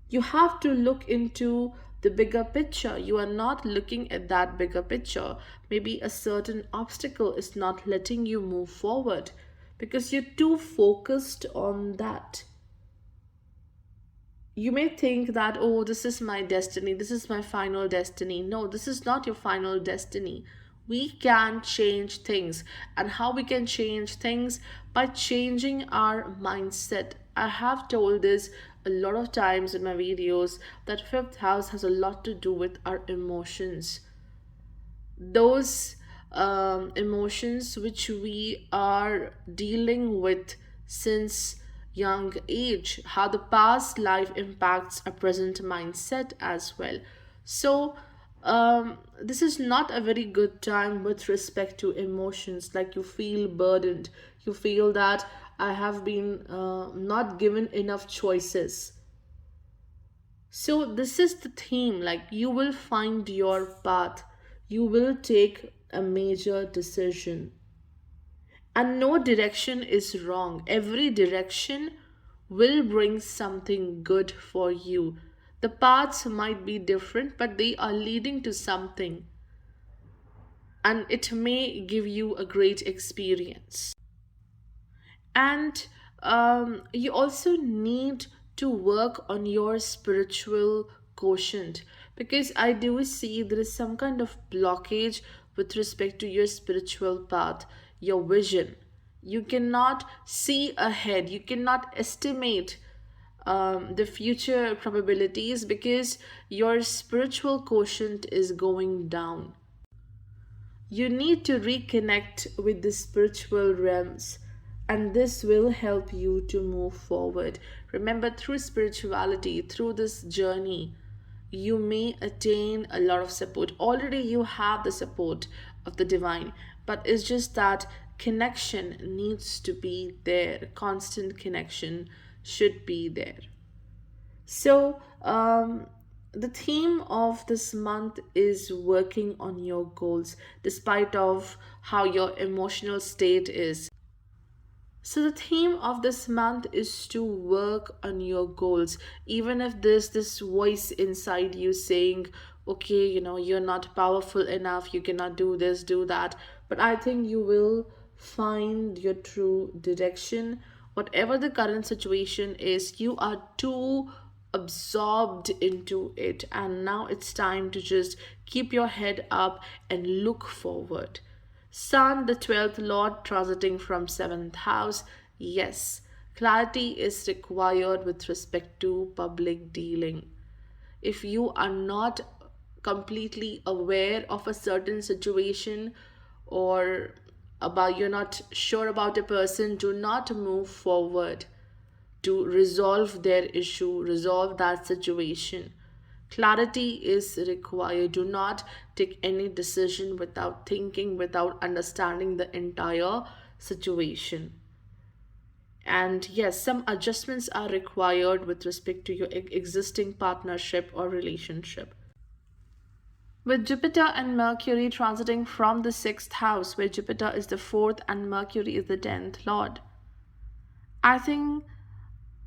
You have to look into the bigger picture. You are not looking at that bigger picture. Maybe a certain obstacle is not letting you move forward because you're too focused on that. You may think that, oh, this is my destiny, this is my final destiny. No, this is not your final destiny. We can change things. And how we can change things? By changing our mindset. I have told this a lot of times in my videos that fifth house has a lot to do with our emotions. Those emotions which we are dealing with since young age, how the past life impacts a present mindset as well. So, this is not a very good time with respect to emotions. Like you feel burdened, you feel that I have been not given enough choices. So, this is the theme, like you will find your path, you will take a major decision. And no direction is wrong. Every direction will bring something good for you. The paths might be different, but they are leading to something, and it may give you a great experience. And you also need to work on your spiritual quotient, because I do see there is some kind of blockage with respect to your spiritual path, your vision. You cannot see ahead, you cannot estimate the future probabilities, because your spiritual quotient is going down. You need to reconnect with the spiritual realms, and this will help you to move forward. Remember, through spirituality, through this journey, you may attain a lot of support. Already, you have the support of the divine, but it's just that connection needs to be there. Constant connection should be there. So, the theme of this month is working on your goals, despite of how your emotional state is. So the theme of this month is to work on your goals, even if there's this voice inside you saying, "Okay, you're not powerful enough, you cannot do this, do that." But I think you will find your true direction. Whatever the current situation is, you are too absorbed into it, and now it's time to just keep your head up and look forward. Sun, the 12th Lord, transiting from 7th house. Yes, clarity is required with respect to public dealing. If you are not completely aware of a certain situation, or about you're not sure about a person, do not move forward to resolve their issue, resolve that situation. Clarity is required. Do not take any decision without thinking, without understanding the entire situation. And yes, some adjustments are required with respect to your existing partnership or relationship. With Jupiter and Mercury transiting from the 6th house, where Jupiter is the 4th and Mercury is the 10th Lord, I think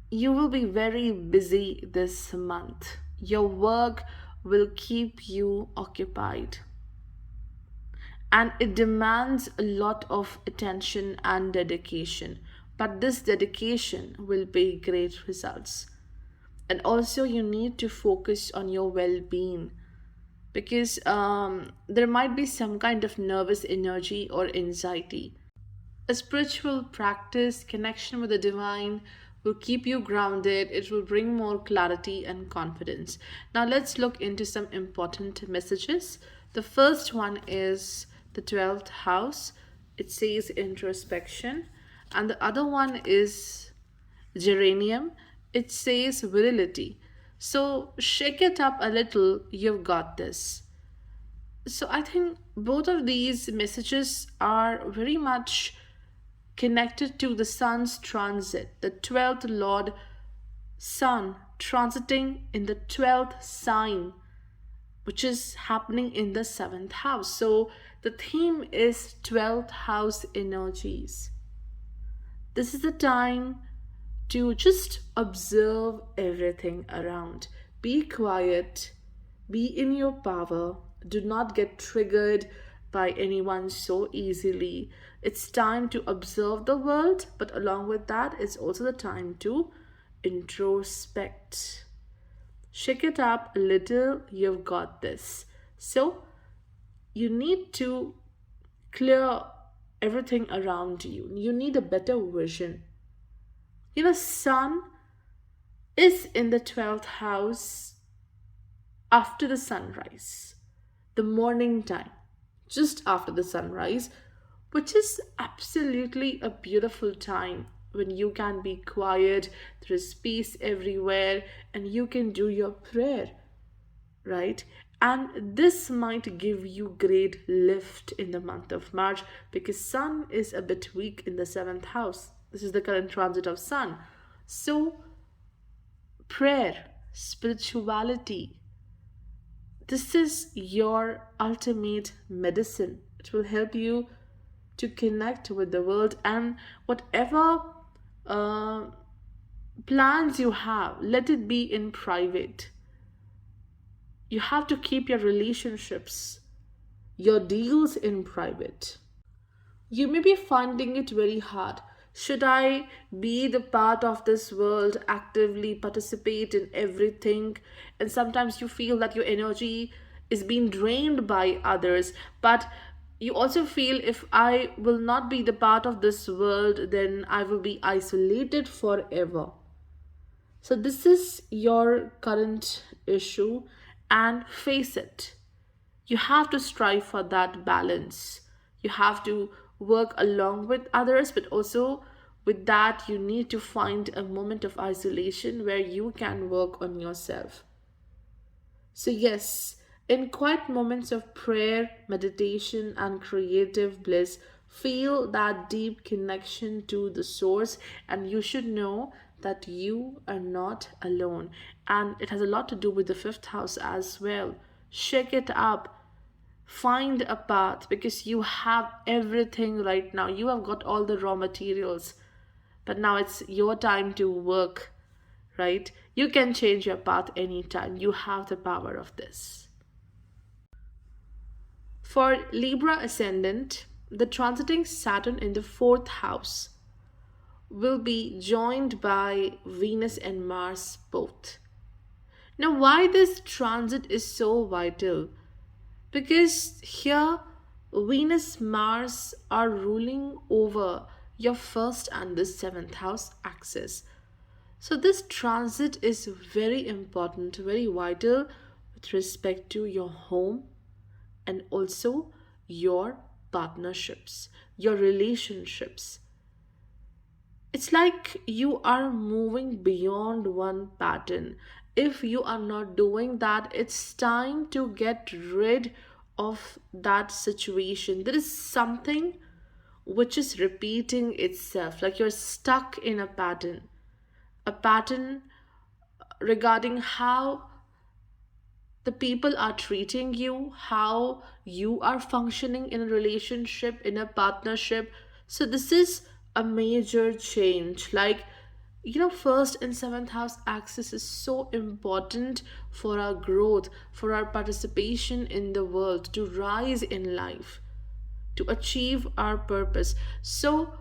you will be very busy this month. Your work will keep you occupied, and it demands a lot of attention and dedication. But this dedication will pay great results. And also, you need to focus on your well being, because there might be some kind of nervous energy or anxiety. A spiritual practice, connection with the divine, will keep you grounded. It will bring more clarity and confidence. Now, let's look into some important messages. The first one is the 12th house, it says introspection, and the other one is geranium, it says virility. So, shake it up a little, you've got this. So, I think both of these messages are very much connected to the sun's transit, the 12th Lord Sun transiting in the 12th sign, which is happening in the 7th house. So the theme is 12th house energies. This is the time to just observe everything around. Be quiet, be in your power, do not get triggered by anyone so easily. It's time to observe the world, but along with that, it's also the time to introspect. Shake it up a little, you've got this. So, you need to clear everything around you. You need a better vision. Sun is in the 12th house after the sunrise, the morning time, just after the sunrise, which is absolutely a beautiful time when you can be quiet, there is peace everywhere, and you can do your prayer, right? And this might give you great lift in the month of March because Sun is a bit weak in the seventh house. This is the current transit of Sun. So, prayer, spirituality, this is your ultimate medicine. It will help you to connect with the world, and whatever uh, plans you have, let it be in private. You have to keep your relationships, your deals in private. You may be finding it very hard. Should I be the part of this world, actively participate in everything? And sometimes you feel that your energy is being drained by others, but you also feel if I will not be the part of this world, then I will be isolated forever. So, this is your current issue, and face it. You have to strive for that balance. You have to work along with others, but also with that, you need to find a moment of isolation where you can work on yourself. So, yes, in quiet moments of prayer, meditation, and creative bliss, feel that deep connection to the source, and you should know that you are not alone. And it has a lot to do with the fifth house as well. Shake it up, find a path because you have everything right now. You have got all the raw materials, but now it's your time to work, right? You can change your path anytime. You have the power of this. For Libra ascendant, the transiting Saturn in the fourth house will be joined by Venus and Mars both. Now, why this transit is so vital? Because here Venus, Mars are ruling over your first and the seventh house axis. So, this transit is very important, very vital with respect to your home and also your partnerships, your relationships. It's like you are moving beyond one pattern. If you are not doing that, it's time to get rid of that situation. There is something which is repeating itself, like you're stuck in a pattern regarding how the people are treating you, how you are functioning in a relationship, in a partnership. So, this is a major change. Like, first and seventh house axis is so important for our growth, for our participation in the world, to rise in life, to achieve our purpose. So,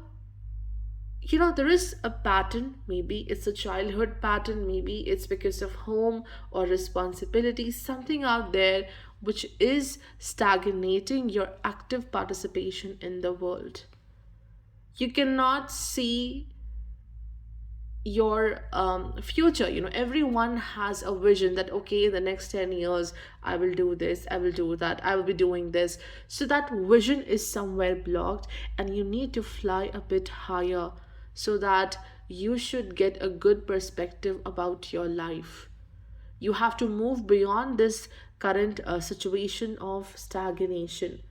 there is a pattern. Maybe it's a childhood pattern, maybe it's because of home or responsibility, something out there which is stagnating your active participation in the world. You cannot see your future. Everyone has a vision that, okay, in the next 10 years I will do this, I will do that, I will be doing this. So that vision is somewhere blocked, and you need to fly a bit higher so that you should get a good perspective about your life. You have to move beyond this current situation of stagnation.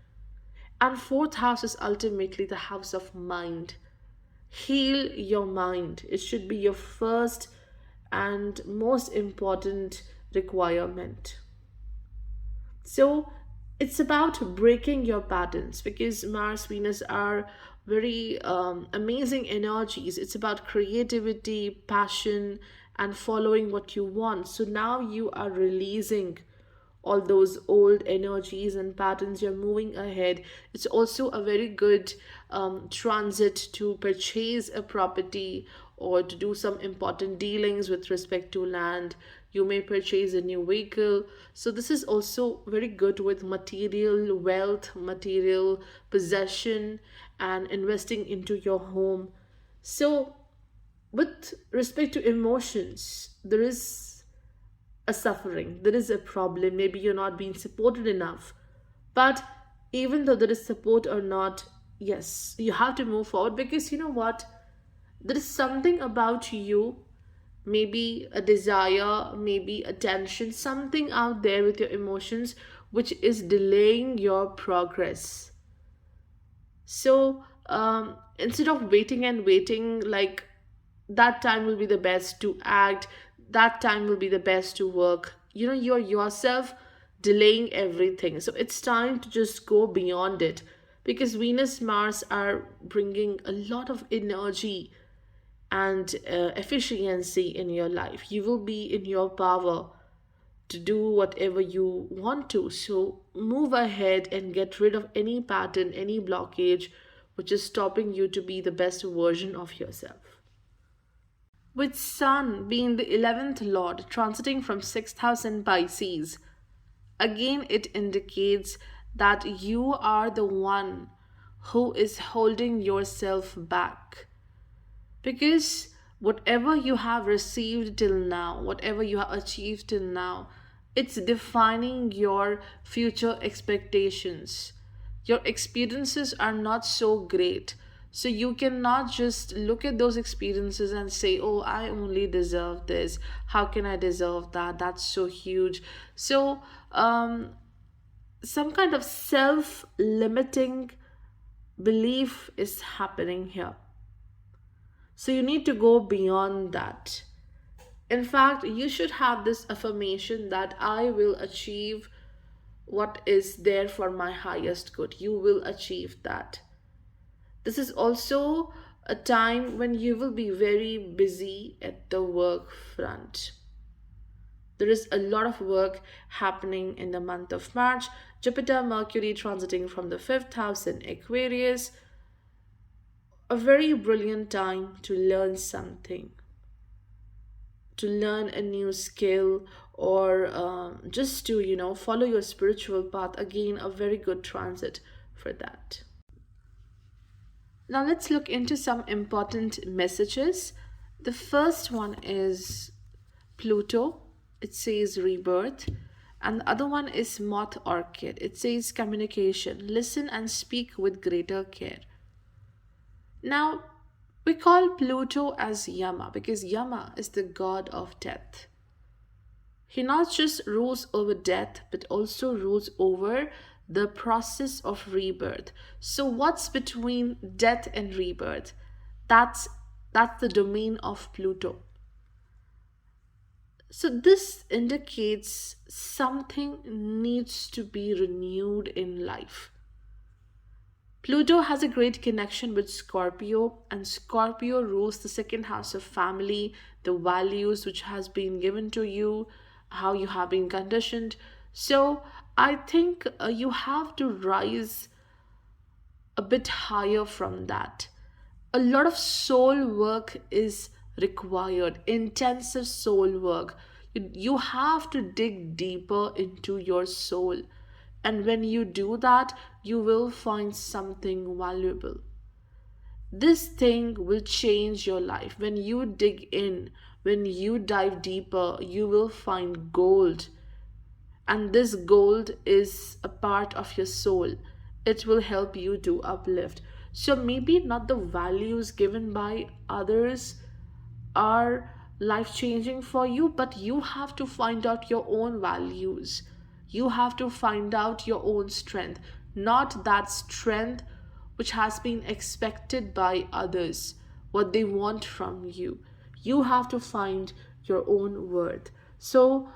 And fourth house is ultimately the house of mind. Heal your mind. It should be your first and most important requirement. So it's about breaking your patterns because Mars, Venus are very amazing energies. It's about creativity, passion, and following what you want. So now you are releasing all those old energies and patterns. You're moving ahead. It's also a very good transit to purchase a property or to do some important dealings with respect to land. You may purchase a new vehicle. So this is also very good with material wealth, material possession, and investing into your home. So with respect to emotions, there is a suffering, there is a problem. Maybe you're not being supported enough. But even though there is support or not, yes, you have to move forward because you know what? There is something about you, maybe a desire, maybe a tension, something out there with your emotions which is delaying your progress. So instead of waiting and waiting, like that time will be the best to act, that time will be the best to work. You're yourself delaying everything. So it's time to just go beyond it, because Venus, Mars are bringing a lot of energy and efficiency in your life. You will be in your power to do whatever you want to. So move ahead and get rid of any pattern, any blockage which is stopping you to be the best version of yourself. With Sun being the 11th Lord transiting from 6th house in Pisces, again it indicates that you are the one who is holding yourself back. Because whatever you have received till now, whatever you have achieved till now, it's defining your future expectations. Your experiences are not so great. So you cannot just look at those experiences and say, oh, I only deserve this. How can I deserve that? That's so huge. So, some kind of self limiting belief is happening here. So you need to go beyond that. In fact, you should have this affirmation that I will achieve what is there for my highest good. You will achieve that. This is also a time when you will be very busy at the work front. There is a lot of work happening in the month of March. Jupiter, Mercury transiting from the fifth house in Aquarius. A very brilliant time to learn something, to learn a new skill, or just to follow your spiritual path. Again, a very good transit for that. Now let's look into some important messages. The first one is Pluto. It says rebirth. And the other one is moth orchid. It says communication. Listen and speak with greater care. Now, we call Pluto as Yama because Yama is the god of death. He not just rules over death, but also rules over the process of rebirth. So what's between death and rebirth? That's the domain of Pluto. So this indicates something needs to be renewed in life. Pluto has a great connection with Scorpio, and Scorpio rules the second house of family, the values which has been given to you, how you have been conditioned. So I think you have to rise a bit higher from that. A lot of soul work is required, intensive soul work. You have to dig deeper into your soul. And when you do that, you will find something valuable. This thing will change your life. When you dig in, when you dive deeper, you will find gold. And this gold is a part of your soul. It will help you to uplift. So maybe not the values given by others are life changing for you, but you have to find out your own values. You have to find out your own strength, not that strength which has been expected by others, what they want from you. You have to find your own worth. So,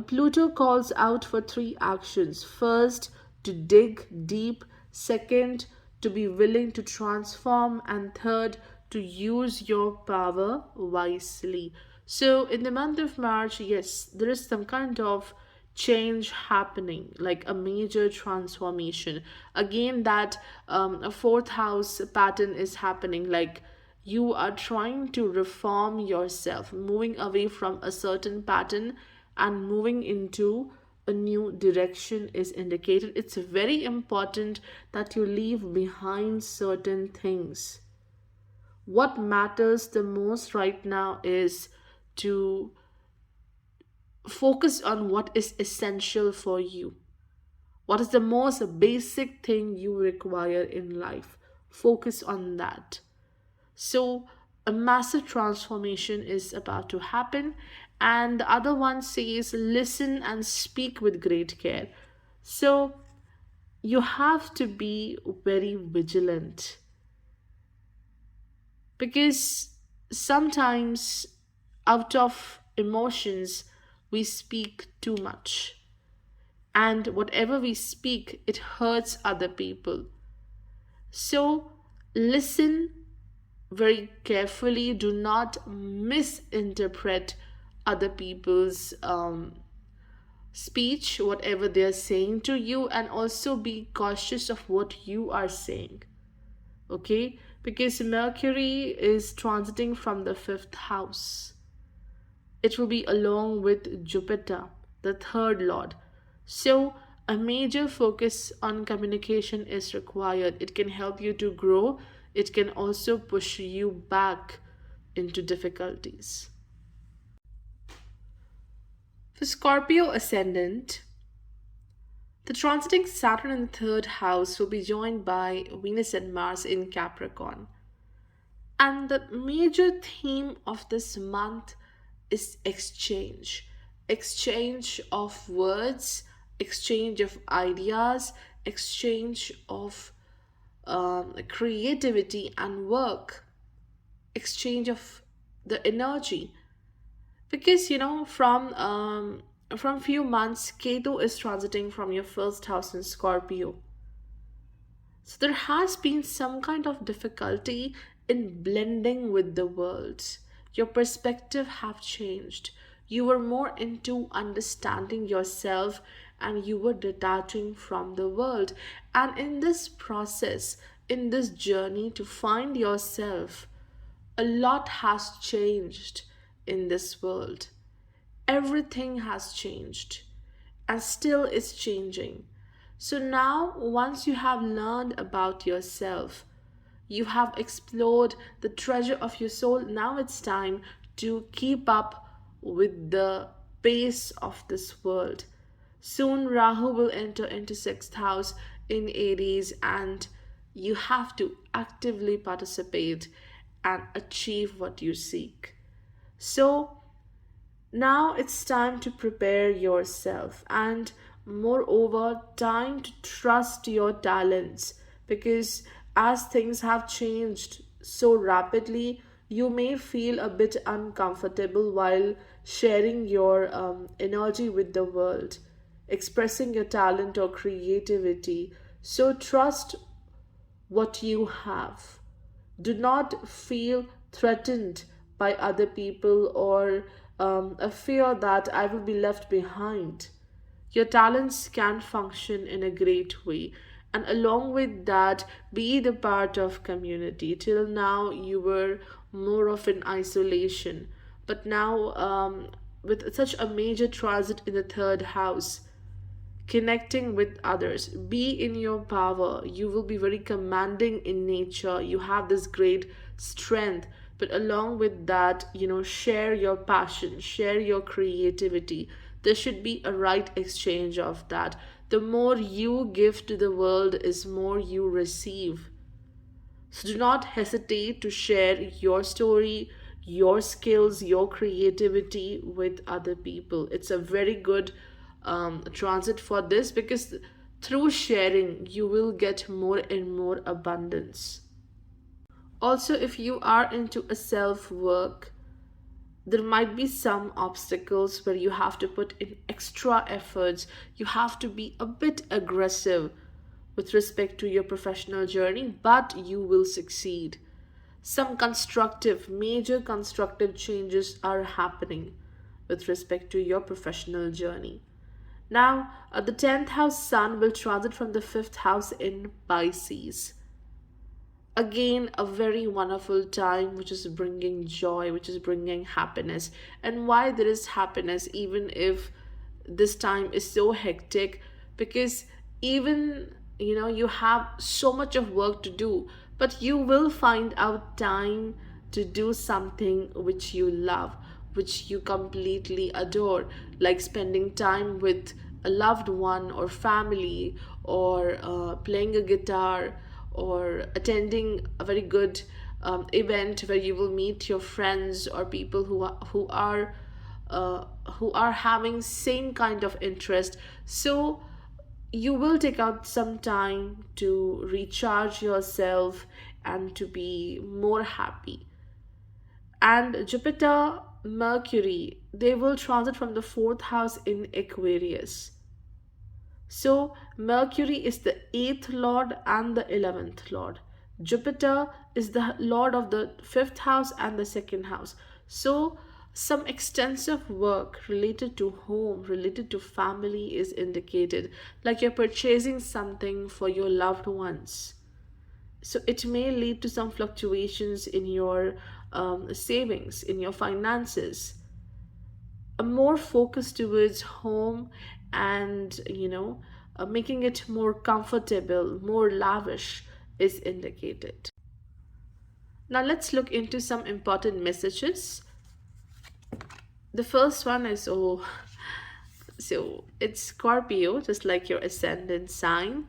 Pluto calls out for three actions. First, to dig deep. Second, to be willing to transform. And third, to use your power wisely. So, in the month of March, yes, there is some kind of change happening, like a major transformation. Again, that a fourth house pattern is happening, like you are trying to reform yourself, moving away from a certain pattern and moving into a new direction is indicated. It's very important that you leave behind certain things. What matters the most right now is to focus on what is essential for you. What is the most basic thing you require in life? Focus on that. So, a massive transformation is about to happen, and the other one says listen and speak with great care. So you have to be very vigilant, because sometimes out of emotions we speak too much, and whatever we speak, it hurts other people. So listen very carefully, do not misinterpret other people's speech, whatever they're saying to you, and also be cautious of what you are saying. Okay, because Mercury is transiting from the fifth house. It will be along with Jupiter, the third lord. So, a major focus on communication is required. It can help you to grow, it can also push you back into difficulties. For Scorpio ascendant, the transiting Saturn in the third house will be joined by Venus and Mars in Capricorn. And the major theme of this month is exchange of words, exchange of ideas, exchange of creativity and work, exchange of the energy. Because from few months, Ketu is transiting from your first house in Scorpio. So there has been some kind of difficulty in blending with the world. Your perspective have changed. You were more into understanding yourself, and you were detaching from the world. And in this process, in this journey to find yourself, a lot has changed in this world. Everything has changed and still is changing. So now, once you have learned about yourself, you have explored the treasure of your soul, now it's time to keep up with the pace of this world. Soon, Rahu will enter into sixth house in Aries, and you have to actively participate and achieve what you seek. So, now it's time to prepare yourself, and moreover, time to trust your talents, because as things have changed so rapidly, you may feel a bit uncomfortable while sharing your energy with the world, expressing your talent or creativity. So, trust what you have. Do not feel threatened by other people, or a fear that I will be left behind. Your talents can function in a great way, and along with that, be the part of community. Till now, you were more of an isolation, but now, with such a major transit in the third house, connecting with others, be in your power. You will be very commanding in nature, you have this great strength, but along with that, share your passion, share your creativity. There should be a right exchange of that. The more you give to the world is more you receive. So do not hesitate to share your story, your skills, your creativity with other people. It's a very good transit for this, because through sharing, you will get more and more abundance. Also, if you are into a self work, there might be some obstacles where you have to put in extra efforts. You have to be a bit aggressive with respect to your professional journey, but you will succeed. Some major constructive changes are happening with respect to your professional journey. Now, the 10th house sun will transit from the 5th house in Pisces. Again, a very wonderful time which is bringing joy, which is bringing happiness. And why there is happiness, even if this time is so hectic, because even you have so much of work to do, but you will find out time to do something which you love, which you completely adore, like spending time with a loved one or family, or playing a guitar, or attending a very good event where you will meet your friends or people uh, who are having same kind of interest. So you will take out some time to recharge yourself and to be more happy. And Jupiter, Mercury, they will transit from the fourth house in Aquarius. So, Mercury is the eighth lord and the 11th lord. Jupiter is the lord of the fifth house and the second house. So, some extensive work related to home, related to family is indicated, like you're purchasing something for your loved ones. So, it may lead to some fluctuations in your savings, in your finances, a more focus towards home, and making it more comfortable, more lavish is indicated. Now let's look into some important messages. The first one is, so it's Scorpio, just like your ascendant sign.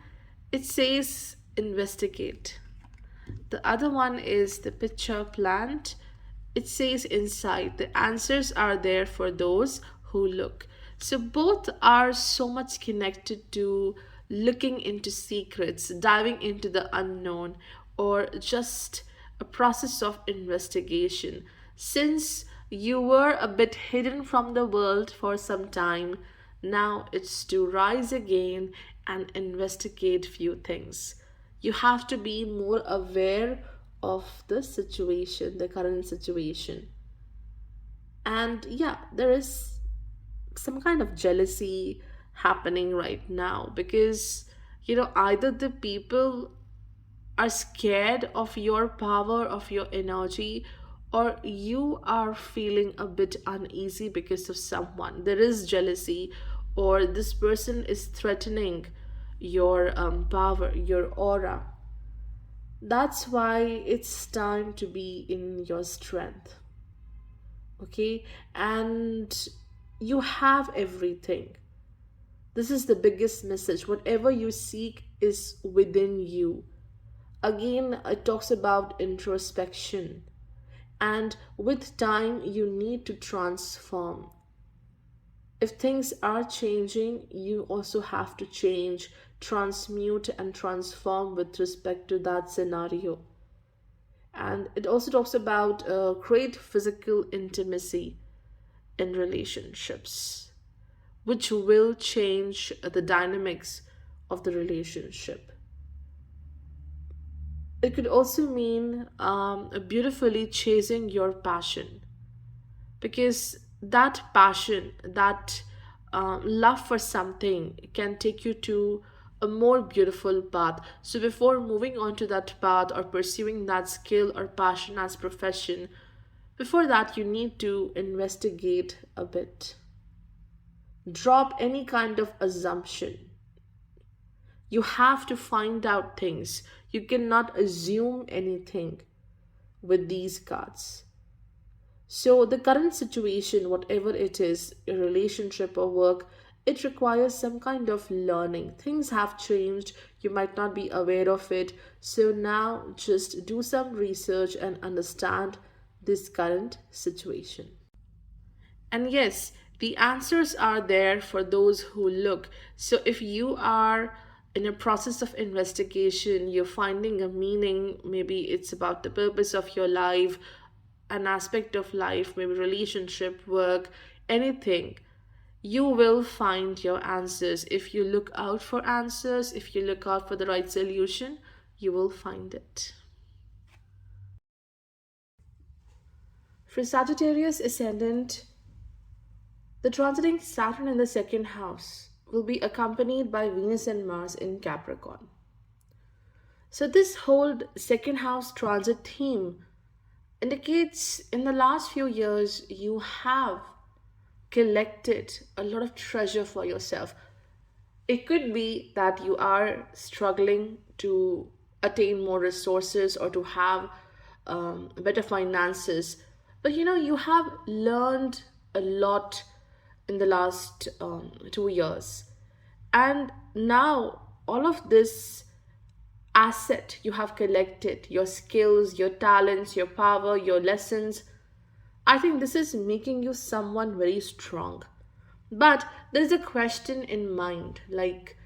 It says investigate. The other one is the picture plant. It says inside. The answers are there for those who look. So both are so much connected to looking into secrets, diving into the unknown, or just a process of investigation. Since you were a bit hidden from the world for some time, now it's to rise again and investigate few things. You have to be more aware of the situation, the current situation. And yeah, there is some kind of jealousy happening right now because either the people are scared of your power, of your energy, or you are feeling a bit uneasy because of someone. There is jealousy, or this person is threatening your power, your aura. That's why it's time to be in your strength. Okay? And you have everything. This is the biggest message. Whatever you seek is within you. Again, it talks about introspection. And with time, you need to transform. If things are changing, you also have to change, transmute, and transform with respect to that scenario. And it also talks about great physical intimacy in relationships, which will change the dynamics of the relationship. It could also mean beautifully chasing your passion, because that passion, that love for something can take you to a more beautiful path. So before moving on to that path or pursuing that skill or passion as profession, before that you need to investigate a bit. Drop any kind of assumption. You have to find out things. You cannot assume anything with these cards. So, the current situation, whatever it is, a relationship or work, it requires some kind of learning. Things have changed, you might not be aware of it. So, now just do some research and understand this current situation. And yes, the answers are there for those who look. So if you are in a process of investigation, you're finding a meaning, maybe it's about the purpose of your life, an aspect of life, maybe relationship, work, anything, you will find your answers. If you look out for answers, if you look out for the right solution, you will find it. For Sagittarius ascendant, the transiting Saturn in the second house will be accompanied by Venus and Mars in Capricorn. So, this whole second house transit theme indicates in the last few years you have collected a lot of treasure for yourself. It could be that you are struggling to attain more resources or to have better finances, but you have learned a lot in the last 2 years, and now all of this asset you have collected, your skills, your talents, your power, your lessons. I think this is making you someone very strong. But there is a question in mind like,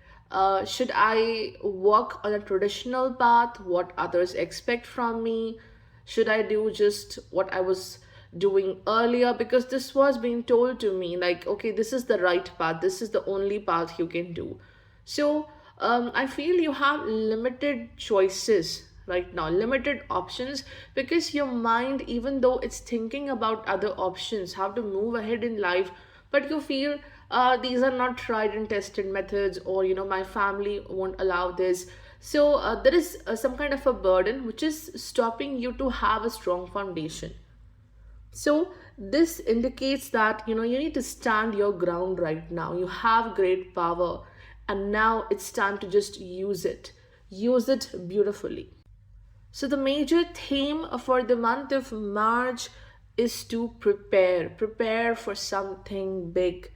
should I walk on a traditional path, what others expect from me? Should I do just what I was doing earlier? Because this was being told to me like, okay, this is the right path, this is the only path you can do. So I feel you have limited choices right now, limited options, because your mind, even though it's thinking about other options, how to move ahead in life, but you feel these are not tried and tested methods, or my family won't allow this. So there is some kind of a burden which is stopping you to have a strong foundation. So this indicates that you need to stand your ground right now. You have great power, and now it's time to just use it. Use it beautifully. So the major theme for the month of March is to prepare for something big.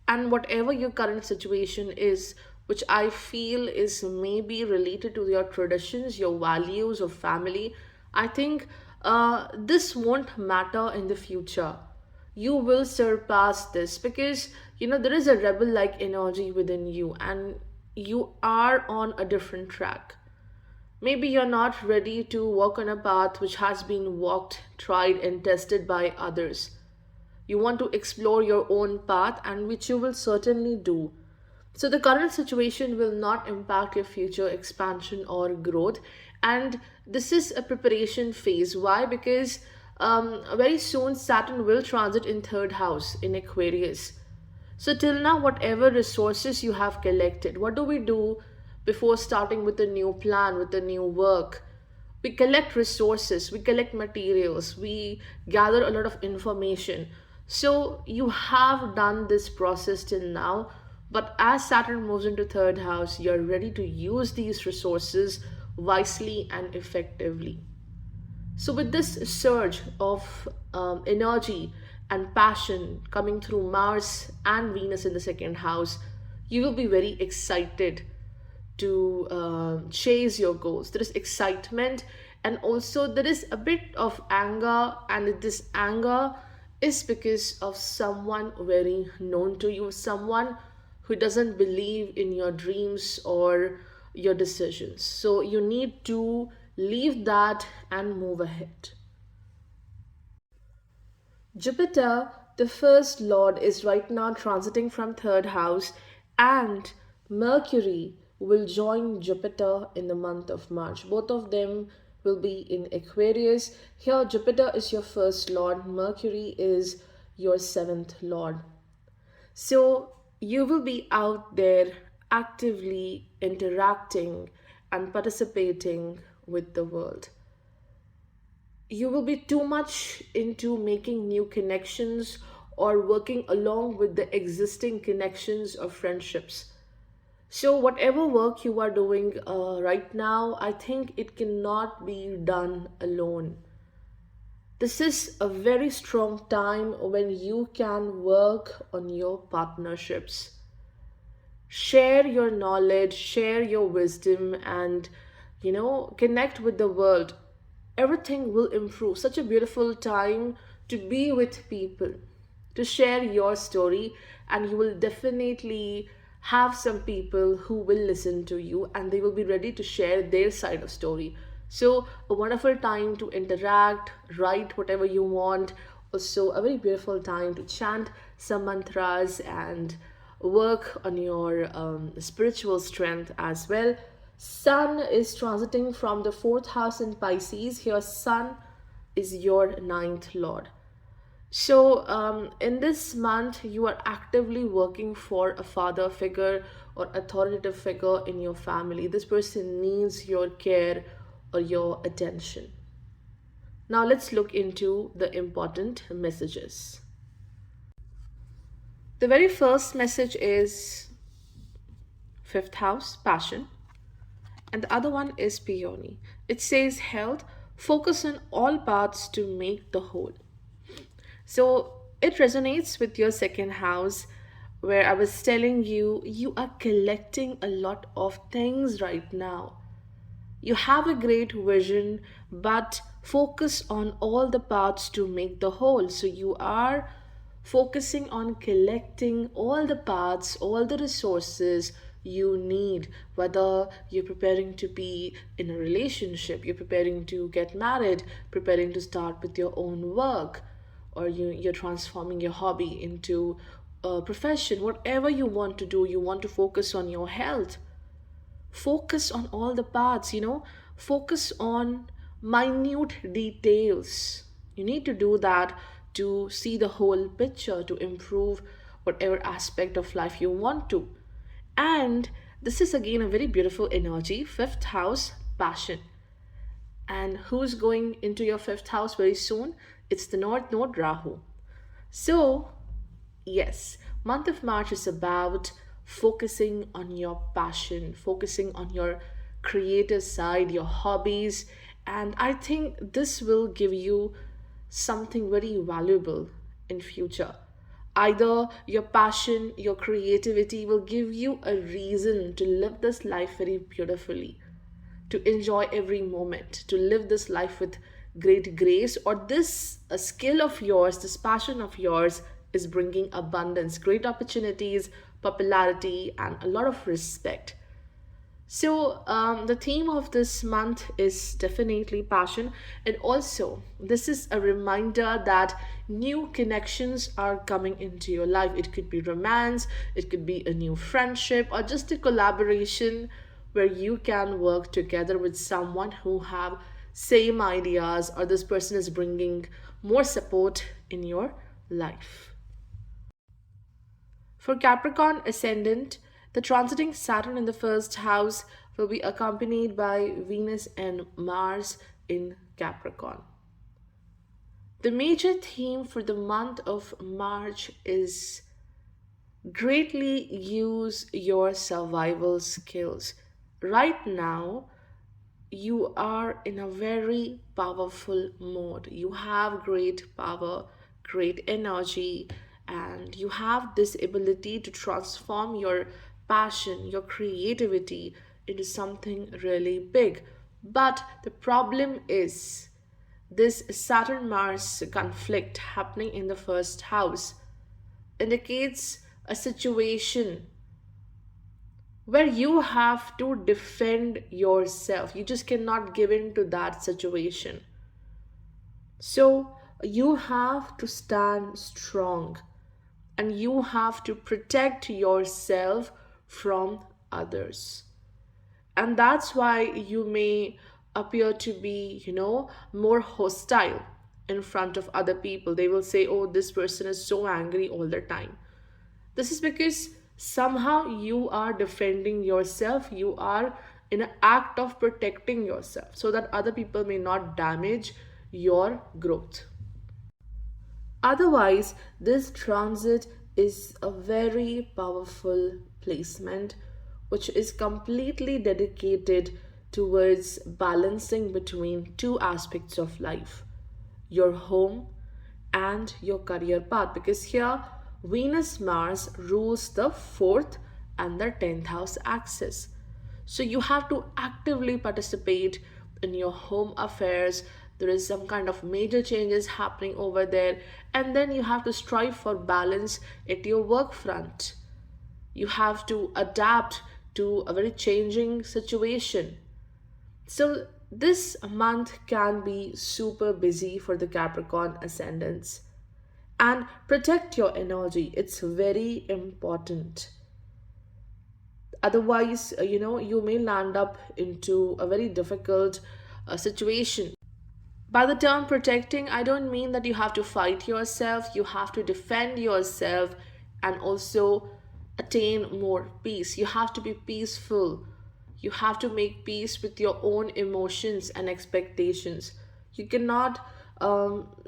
And whatever your current situation is, which I feel is maybe related to your traditions, your values, or family, I think this won't matter in the future. You will surpass this because there is a rebel like energy within you, and you are on a different track. Maybe you're not ready to walk on a path which has been walked, tried, and tested by others. You want to explore your own path, and which you will certainly do. So, the current situation will not impact your future expansion or growth. And this is a preparation phase. Why? Because very soon Saturn will transit in third house in Aquarius. So, till now, whatever resources you have collected, what do we do before starting with a new plan, with a new work? We collect resources, we collect materials, we gather a lot of information. So, you have done this process till now, but as Saturn moves into third house, you're ready to use these resources wisely and effectively. So, with this surge of energy and passion coming through Mars and Venus in the second house, you will be very excited to chase your goals. There is excitement, and also there is a bit of anger, and this anger is because of someone very known to you, someone who doesn't believe in your dreams or your decisions. So you need to leave that and move ahead. Jupiter, the first lord, is right now transiting from third house, and Mercury will join Jupiter in the month of March. Both of them will be in Aquarius. Here, Jupiter is your first lord, Mercury is your seventh lord. So, you will be out there actively interacting and participating with the world. You will be too much into making new connections or working along with the existing connections or friendships. So, whatever work you are doing right now, I think it cannot be done alone. This is a very strong time when you can work on your partnerships. Share your knowledge, share your wisdom, and connect with the world. Everything will improve. Such a beautiful time to be with people, to share your story, and you will definitely have some people who will listen to you, and they will be ready to share their side of story. So a wonderful time to interact, write whatever you want. Also a very beautiful time to chant some mantras and work on your spiritual strength as well. Sun is transiting from the fourth house in Pisces. Here, Sun is your ninth lord. So, in this month, you are actively working for a father figure or authoritative figure in your family. This person needs your care or your attention. Now, let's look into the important messages. The very first message is fifth house, passion, and the other one is peony. It says health, focus on all parts to make the whole. So it resonates with your second house, where I was telling you, you are collecting a lot of things right now. You have a great vision, but focus on all the parts to make the whole. So you are focusing on collecting all the parts, all the resources you need, whether you're preparing to be in a relationship, you're preparing to get married, preparing to start with your own work, or you're transforming your hobby into a profession. Whatever you want to do, you want to focus on your health. Focus on all the parts, focus on minute details. You need to do that to see the whole picture, to improve whatever aspect of life you want to. And this is again a very beautiful energy, fifth house, passion. And who's going into your fifth house very soon? It's the North Node Rahu. So, yes, month of March is about focusing on your passion, focusing on your creative side, your hobbies, and I think this will give you something very valuable in future. Either your passion, your creativity will give you a reason to live this life very beautifully, to enjoy every moment, to live this life with great grace, or this a skill of yours, this passion of yours is bringing abundance, great opportunities, popularity, and a lot of respect. So, the theme of this month is definitely passion, and also this is a reminder that new connections are coming into your life. It could be romance, it could be a new friendship, or just a collaboration where you can work together with someone who have same ideas, or this person is bringing more support in your life. For Capricorn ascendant, the transiting Saturn in the first house will be accompanied by Venus and Mars in Capricorn. The major theme for the month of March is greatly use your survival skills. Right now, you are in a very powerful mode. You have great power, great energy, and you have this ability to transform your passion, your creativity into something really big. But the problem is this Saturn Mars conflict happening in the first house indicates a situation where you have to defend yourself. You just cannot give in to that situation. So you have to stand strong and you have to protect yourself from others. And that's why you may appear to be, more hostile in front of other people. They will say, oh, this person is so angry all the time. This is because somehow you are defending yourself, you are in an act of protecting yourself so that other people may not damage your growth. Otherwise, this transit is a very powerful placement which is completely dedicated towards balancing between two aspects of life, your home and your career path, because here Venus Mars rules the fourth and the 10th house axis. So you have to actively participate in your home affairs. There is some kind of major changes happening over there, and then you have to strive for balance at your work front. You have to adapt to a very changing situation. So this month can be super busy for the Capricorn ascendants. And protect your energy, it's very important. Otherwise, you may land up into a very difficult situation. By the term protecting, I don't mean that you have to fight yourself, you have to defend yourself and also attain more peace. You have to be peaceful. You have to make peace with your own emotions and expectations. You cannot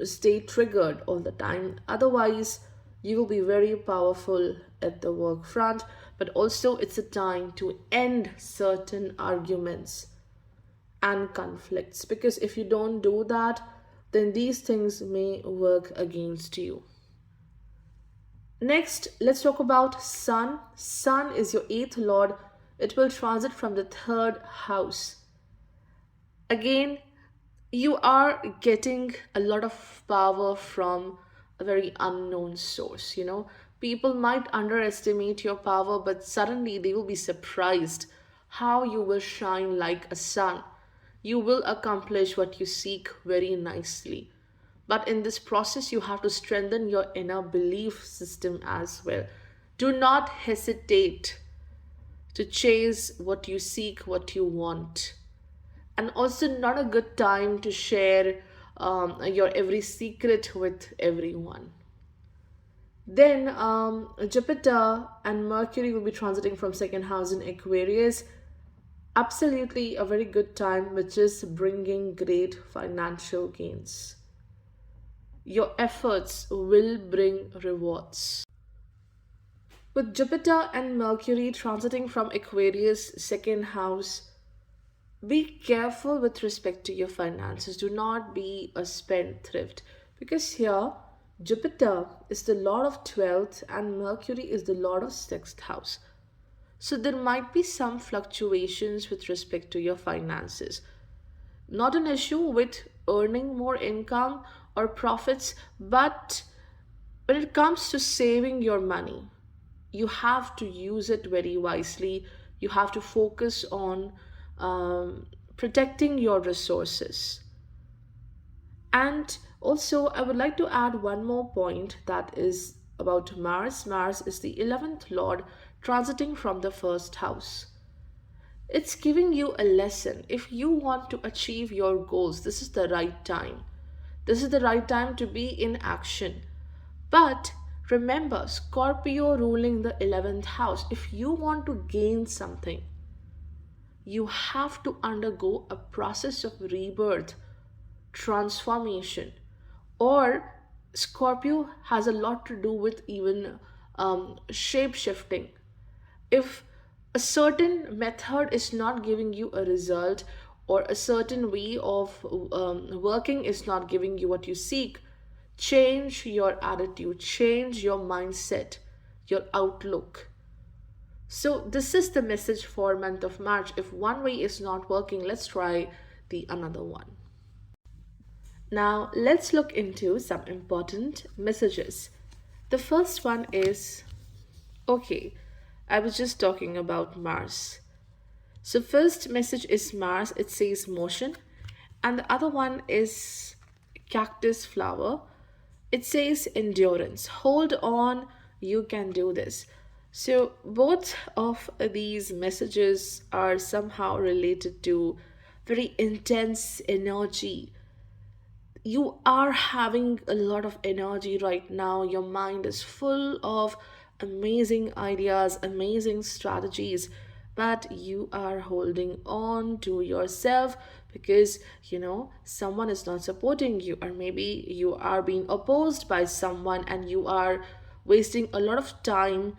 stay triggered all the time. Otherwise, you will be very powerful at the work front, but also it's a time to end certain arguments and conflicts, because if you don't do that, then these things may work against you. Next, let's talk about Sun. Sun is your eighth lord. It will transit from the third house. Again, you are getting a lot of power from a very unknown source. People might underestimate your power, but suddenly they will be surprised how you will shine like a sun. You will accomplish what you seek very nicely. But in this process, you have to strengthen your inner belief system as well. Do not hesitate to chase what you seek, what you want. And also, not a good time to share your every secret with everyone. Then Jupiter and Mercury will be transiting from second house in Aquarius. Absolutely a very good time, which is bringing great financial gains. Your efforts will bring rewards. With Jupiter and Mercury transiting from Aquarius second house, be careful with respect to your finances. Do not be a spendthrift, because here Jupiter is the lord of 12th and Mercury is the lord of 6th house. So there might be some fluctuations with respect to your finances. Not an issue with earning more income or profits, but when it comes to saving your money, you have to use it very wisely. You have to focus on protecting your resources. And also, I would like to add one more point, that is about Mars. Mars is the 11th Lord transiting from the first house. It's giving you a lesson. If you want to achieve your goals, this is the right time. This is the right time to be in action. But remember, Scorpio ruling the 11th house. If you want to gain something, you have to undergo a process of rebirth, transformation. Or Scorpio has a lot to do with even shape shifting. If a certain method is not giving you a result, or a certain way of working is not giving you what you seek, change your attitude, change your mindset, your outlook. So this is the message for month of March. If one way is not working, let's try the another one. Now let's look into some important messages. The first one is, okay, I was just talking about Mars. So first message is Mars, it says motion, and the other one is cactus flower. It says endurance. Hold on, you can do this. So both of these messages are somehow related to very intense energy. You are having a lot of energy right now. Your mind is full of amazing ideas, amazing strategies, but you are holding on to yourself because someone is not supporting you, or maybe you are being opposed by someone and you are wasting a lot of time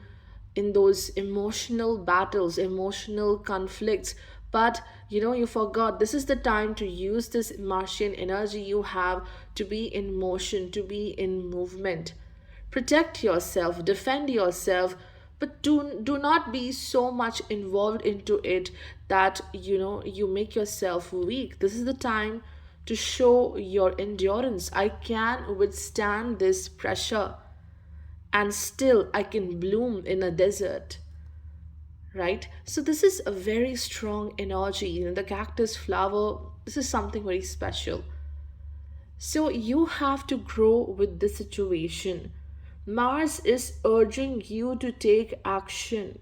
in those emotional battles, emotional conflicts. But you forgot this is the time to use this Martian energy you have to be in motion, to be in movement. Protect yourself, defend yourself, but do not be so much involved into it that you make yourself weak. This is the time to show your endurance. I can withstand this pressure and still I can bloom in a desert, right? So this is a very strong energy. The cactus flower, this is something very special. So you have to grow with the situation. Mars is urging you to take action,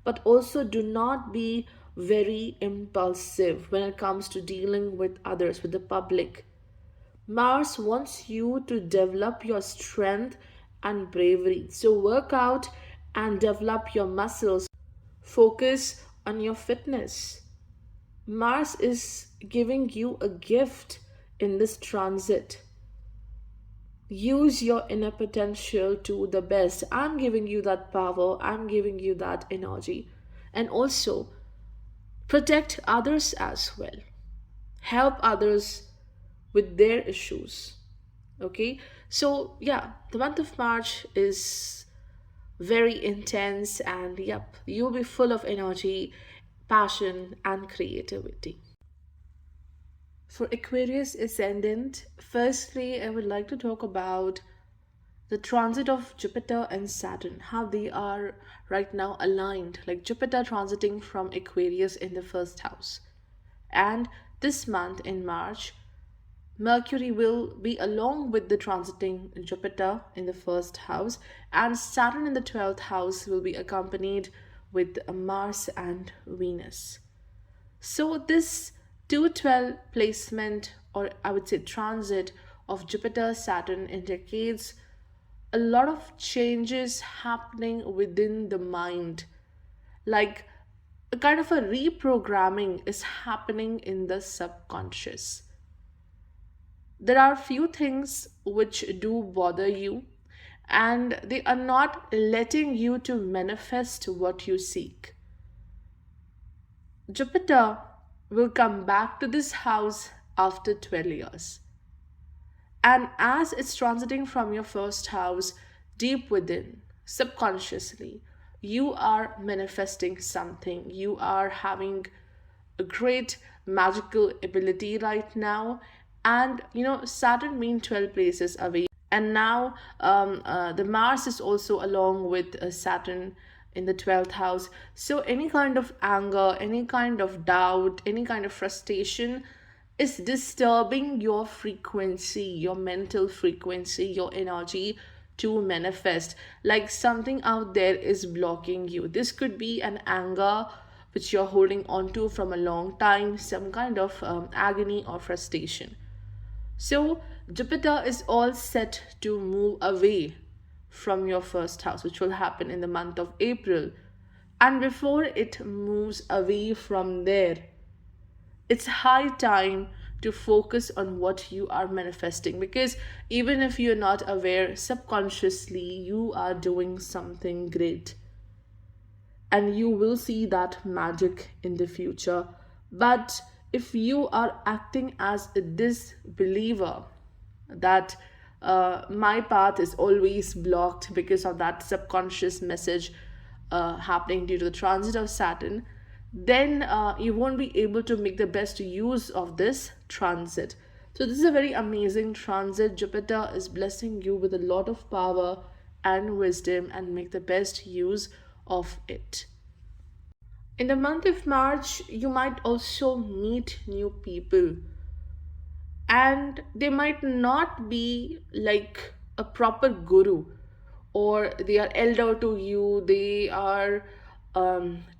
but also do not be very impulsive when it comes to dealing with others, with the public. Mars wants you to develop your strength and bravery. So work out and develop your muscles. Focus on your fitness. Mars is giving you a gift in this transit. Use your inner potential to the best. I'm giving you that power, I'm giving you that energy. And also protect others as well. Help others with their issues. Okay, so yeah, the month of March is very intense, and yep, you'll be full of energy, passion, and creativity. For Aquarius ascendant, firstly, I would like to talk about the transit of Jupiter and Saturn, how they are right now aligned, like Jupiter transiting from Aquarius in the first house. And this month in March, Mercury will be along with the transiting Jupiter in the first house, and Saturn in the 12th house will be accompanied with Mars and Venus. So, this 212 placement, or I would say transit of Jupiter Saturn, indicates a lot of changes happening within the mind. Like a kind of a reprogramming is happening in the subconscious. There are few things which do bother you, and they are not letting you to manifest what you seek. Jupiter will come back to this house after 12 years. And as it's transiting from your first house, deep within, subconsciously, you are manifesting something. You are having a great magical ability right now. And Saturn means 12 places away. And now the Mars is also along with Saturn in the 12th house. So any kind of anger, any kind of doubt, any kind of frustration is disturbing your frequency, your mental frequency, your energy to manifest. Like something out there is blocking you. This could be an anger which you're holding on to from a long time, some kind of agony or frustration. So, Jupiter is all set to move away from your first house, which will happen in the month of April. And before it moves away from there, it's high time to focus on what you are manifesting, because even if you're not aware, subconsciously you are doing something great and you will see that magic in the future. But if you are acting as a disbeliever, that my path is always blocked because of that subconscious message happening due to the transit of Saturn, then you won't be able to make the best use of this transit. So, this is a very amazing transit. Jupiter is blessing you with a lot of power and wisdom, and make the best use of it. In the month of March, you might also meet new people, and they might not be like a proper guru, or they are elder to you, they are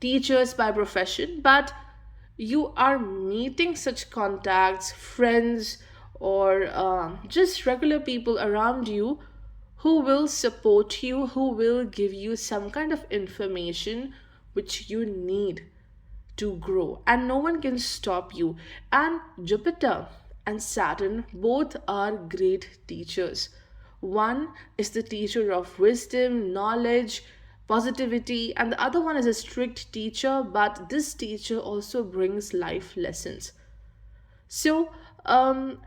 teachers by profession, but you are meeting such contacts, friends, or just regular people around you who will support you, who will give you some kind of information which you need to grow, and no one can stop you. And Jupiter and Saturn both are great teachers. One is the teacher of wisdom, knowledge, positivity, and the other one is a strict teacher, but this teacher also brings life lessons. So,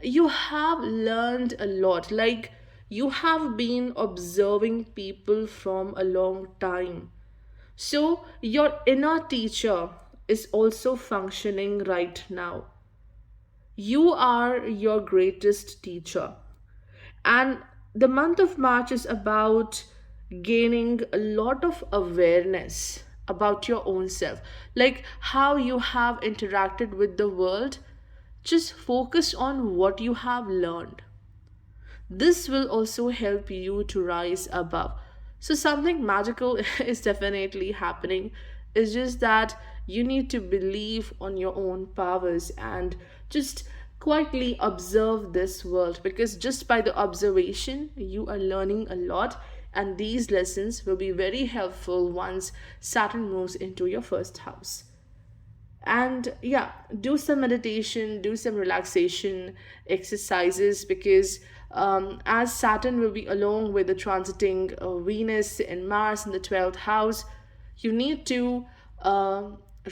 you have learned a lot. Like, you have been observing people from a long time. So, your inner teacher is also functioning right now. You are your greatest teacher. And the month of March is about gaining a lot of awareness about your own self, like how you have interacted with the world. Just focus on what you have learned. This will also help you to rise above. So, something magical is definitely happening. It's just that you need to believe on your own powers and just quietly observe this world, because just by the observation, you are learning a lot. And these lessons will be very helpful once Saturn moves into your first house. And yeah, do some meditation, do some relaxation exercises, because as Saturn will be along with the transiting Venus and Mars in the 12th house, you need to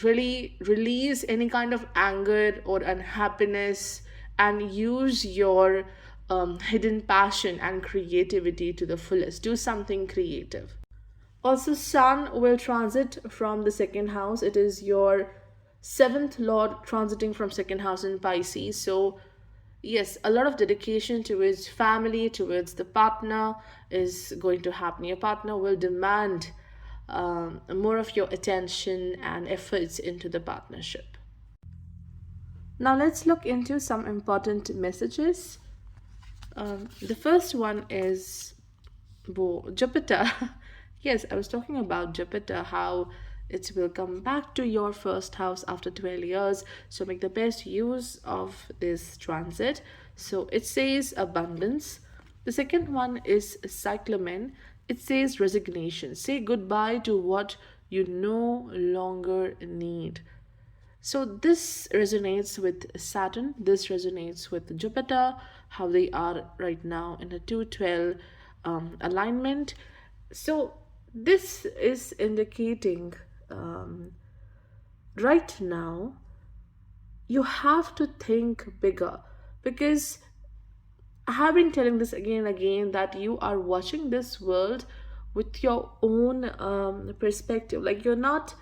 really release any kind of anger or unhappiness and use your hidden passion and creativity to the fullest. Do something creative. Also, Sun will transit from the second house. It is your seventh lord transiting from second house in Pisces. So yes, a lot of dedication towards family, towards the partner is going to happen. Your partner will demand more of your attention and efforts into the partnership. Now let's look into some important messages. The first one is Jupiter. Yes, I was talking about Jupiter, how it will come back to your first house after 12 years. So make the best use of this transit. So it says abundance. The second one is cyclamen. It says resignation. Say goodbye to what you no longer need. So this resonates with Saturn, this resonates with Jupiter, how they are right now in a 212 alignment. So this is indicating right now you have to think bigger, because I have been telling this again and again that you are watching this world with your own perspective. Like you're not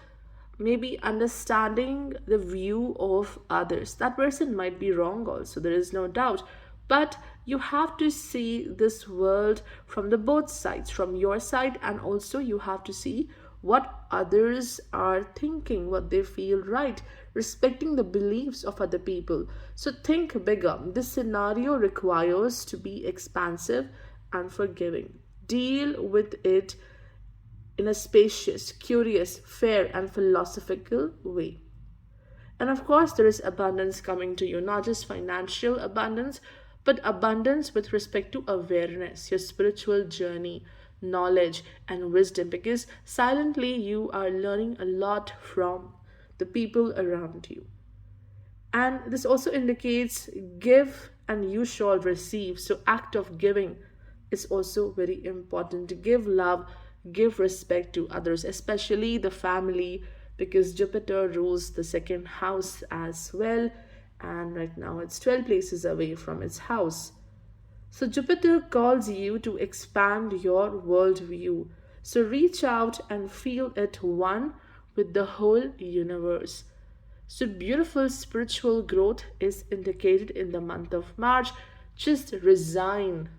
maybe understanding the view of others. That person might be wrong, also, there is no doubt. But you have to see this world from the both sides, from your side, and also you have to see what others are thinking, what they feel right, respecting the beliefs of other people. So think bigger. This scenario requires to be expansive and forgiving. Deal with it in a spacious, curious, fair, and philosophical way. And of course, there is abundance coming to you, not just financial abundance, but abundance with respect to awareness, your spiritual journey, knowledge, and wisdom, because silently you are learning a lot from the people around you. And this also indicates give and you shall receive. So, act of giving is also very important. To give love, give respect to others, especially the family, because Jupiter rules the second house as well. And right now it's 12 places away from its house. So Jupiter calls you to expand your worldview. So reach out and feel it one with the whole universe. So beautiful spiritual growth is indicated in the month of March. Just resign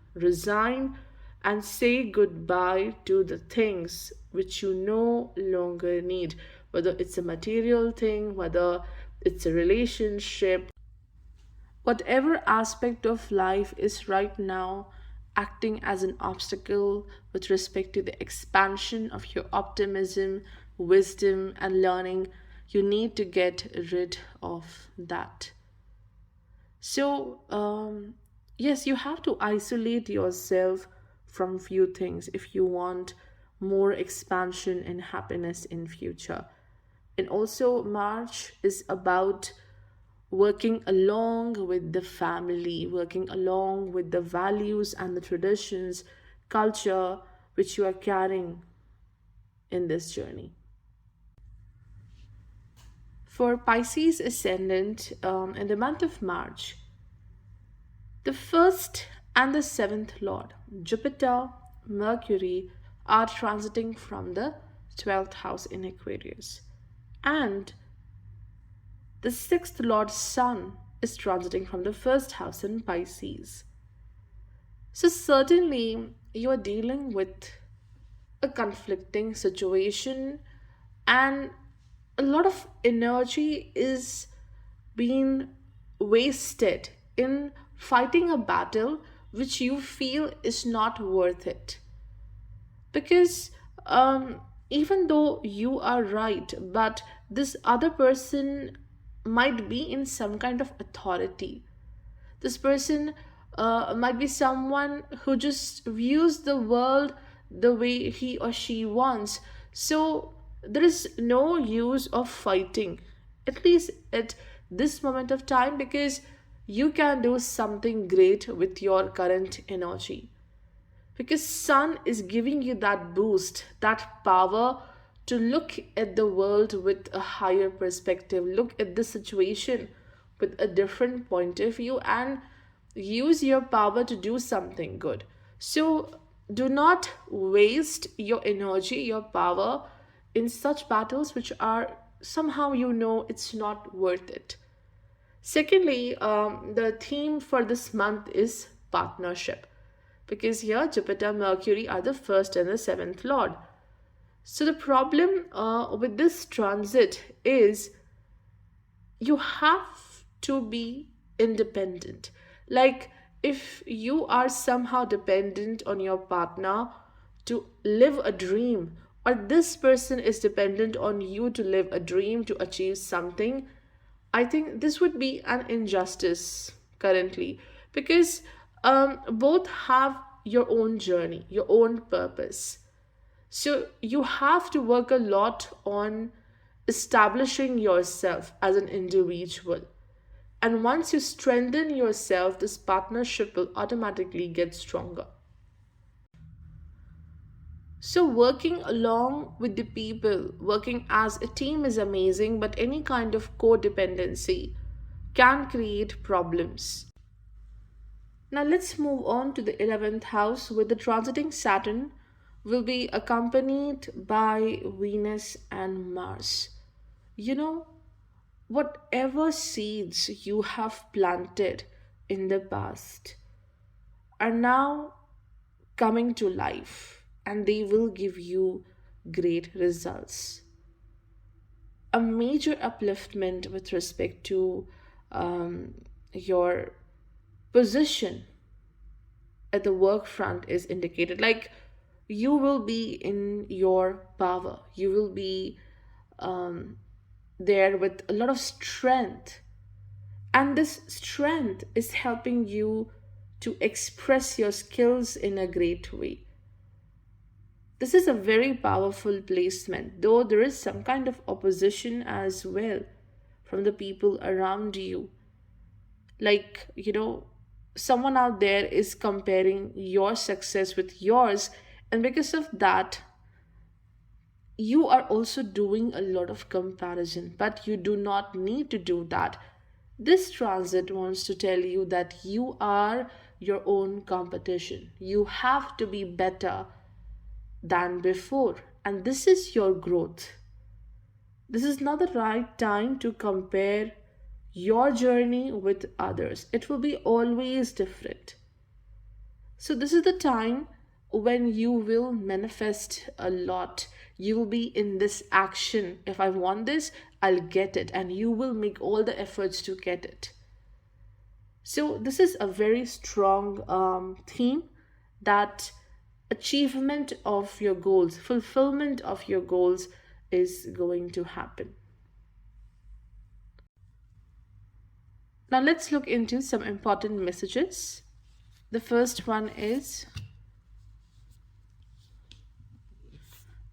and say goodbye to the things which you no longer need, whether it's a material thing, whether it's a relationship, whatever aspect of life is right now acting as an obstacle with respect to the expansion of your optimism, wisdom, and learning. You need to get rid of that. So, yes, you have to isolate yourself from few things if you want more expansion and happiness in future. And also, March is about working along with the family, working along with the values and the traditions, culture which you are carrying in this journey. For Pisces ascendant, in the month of March, the first and the seventh lord, Jupiter, Mercury, are transiting from the 12th house in Aquarius. And the sixth lord, Sun, is transiting from the first house in Pisces. So, certainly, you are dealing with a conflicting situation, and a lot of energy is being wasted in fighting a battle which you feel is not worth it. Because even though you are right, but this other person might be in some kind of authority. This person might be someone who just views the world the way he or she wants. So there is no use of fighting, at least at this moment of time, because you can do something great with your current energy. Because Sun is giving you that boost, that power to look at the world with a higher perspective, look at the situation with a different point of view, and use your power to do something good. So do not waste your energy, your power in such battles which are somehow you know it's not worth it. Secondly, the theme for this month is partnership, because here Jupiter, Mercury are the first and the seventh lord. So the problem with this transit is you have to be independent. Like, if you are somehow dependent on your partner to live a dream, or this person is dependent on you to live a dream, to achieve something, I think this would be an injustice currently, because both have your own journey, your own purpose. So you have to work a lot on establishing yourself as an individual. And once you strengthen yourself, this partnership will automatically get stronger. So, working along with the people, working as a team is amazing, but any kind of codependency can create problems. Now, let's move on to the 11th house, where the transiting Saturn will be accompanied by Venus and Mars. You know, whatever seeds you have planted in the past are now coming to life, and they will give you great results. A major upliftment with respect to your position at the work front is indicated. Like, you will be in your power, you will be um, there with a lot of strength, and this strength is helping you to express your skills in a great way. This is a very powerful placement, though there is some kind of opposition as well from the people around you. Like, someone out there is comparing your success with yours, and because of that, you are also doing a lot of comparison, but you do not need to do that. This transit wants to tell you that you are your own competition. You have to be better than before, and this is your growth. This is not the right time to compare your journey with others. It will be always different. So, this is the time when you will manifest a lot. You will be in this action. If I want this, I'll get it, and you will make all the efforts to get it. So, this is a very strong theme that achievement of your goals, fulfillment of your goals is going to happen. Now, let's look into some important messages. The first one is,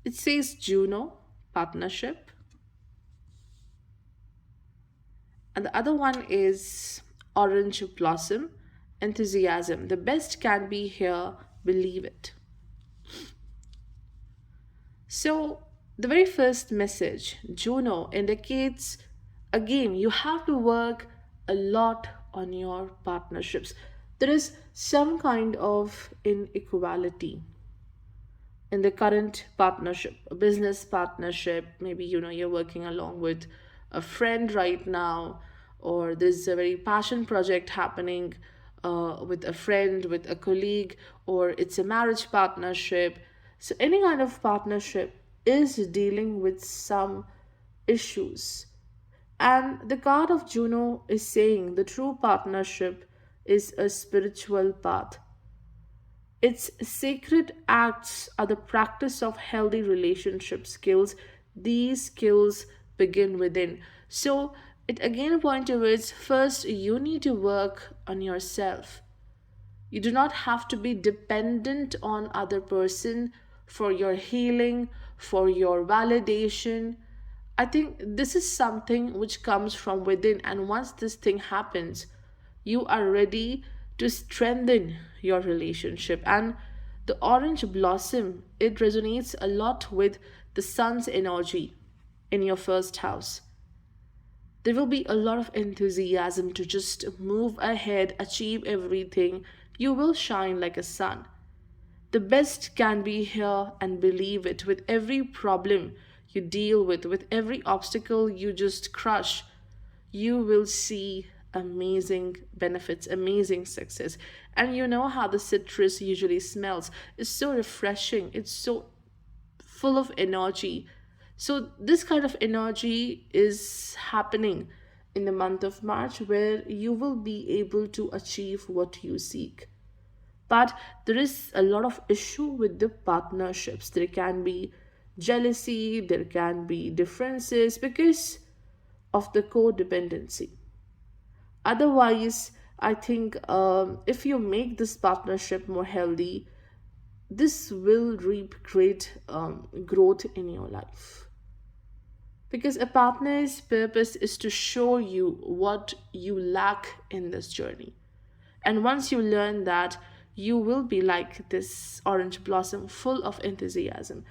it says Juno, partnership. And the other one is orange blossom, enthusiasm. The best can be here, believe it. So, the very first message, Juno, indicates again, you have to work a lot on your partnerships. There is some kind of inequality in the current partnership, a business partnership. Maybe you're working along with a friend right now, or there's a very passion project happening with a friend, with a colleague, or it's a marriage partnership. So, any kind of partnership is dealing with some issues. And the card of Juno is saying the true partnership is a spiritual path. Its sacred acts are the practice of healthy relationship skills. These skills begin within. So, it again points towards first, you need to work on yourself. You do not have to be dependent on other person for your healing, for your validation. I think this is something which comes from within, and once this thing happens, you are ready to strengthen your relationship. And the orange blossom, it resonates a lot with the sun's energy in your first house. There will be a lot of enthusiasm to just move ahead, achieve everything. You will shine like a sun. The best can be here, and believe it. With every problem, you deal with every obstacle you just crush, you will see amazing benefits, amazing success. And you know how the citrus usually smells. It's so refreshing, it's so full of energy. So, this kind of energy is happening in the month of March where you will be able to achieve what you seek. But there is a lot of issue with the partnerships. There can be jealousy, there can be differences because of the codependency. Otherwise, I think if you make this partnership more healthy, this will reap great growth in your life. Because a partner's purpose is to show you what you lack in this journey. And once you learn that, you will be like this orange blossom full of enthusiasm.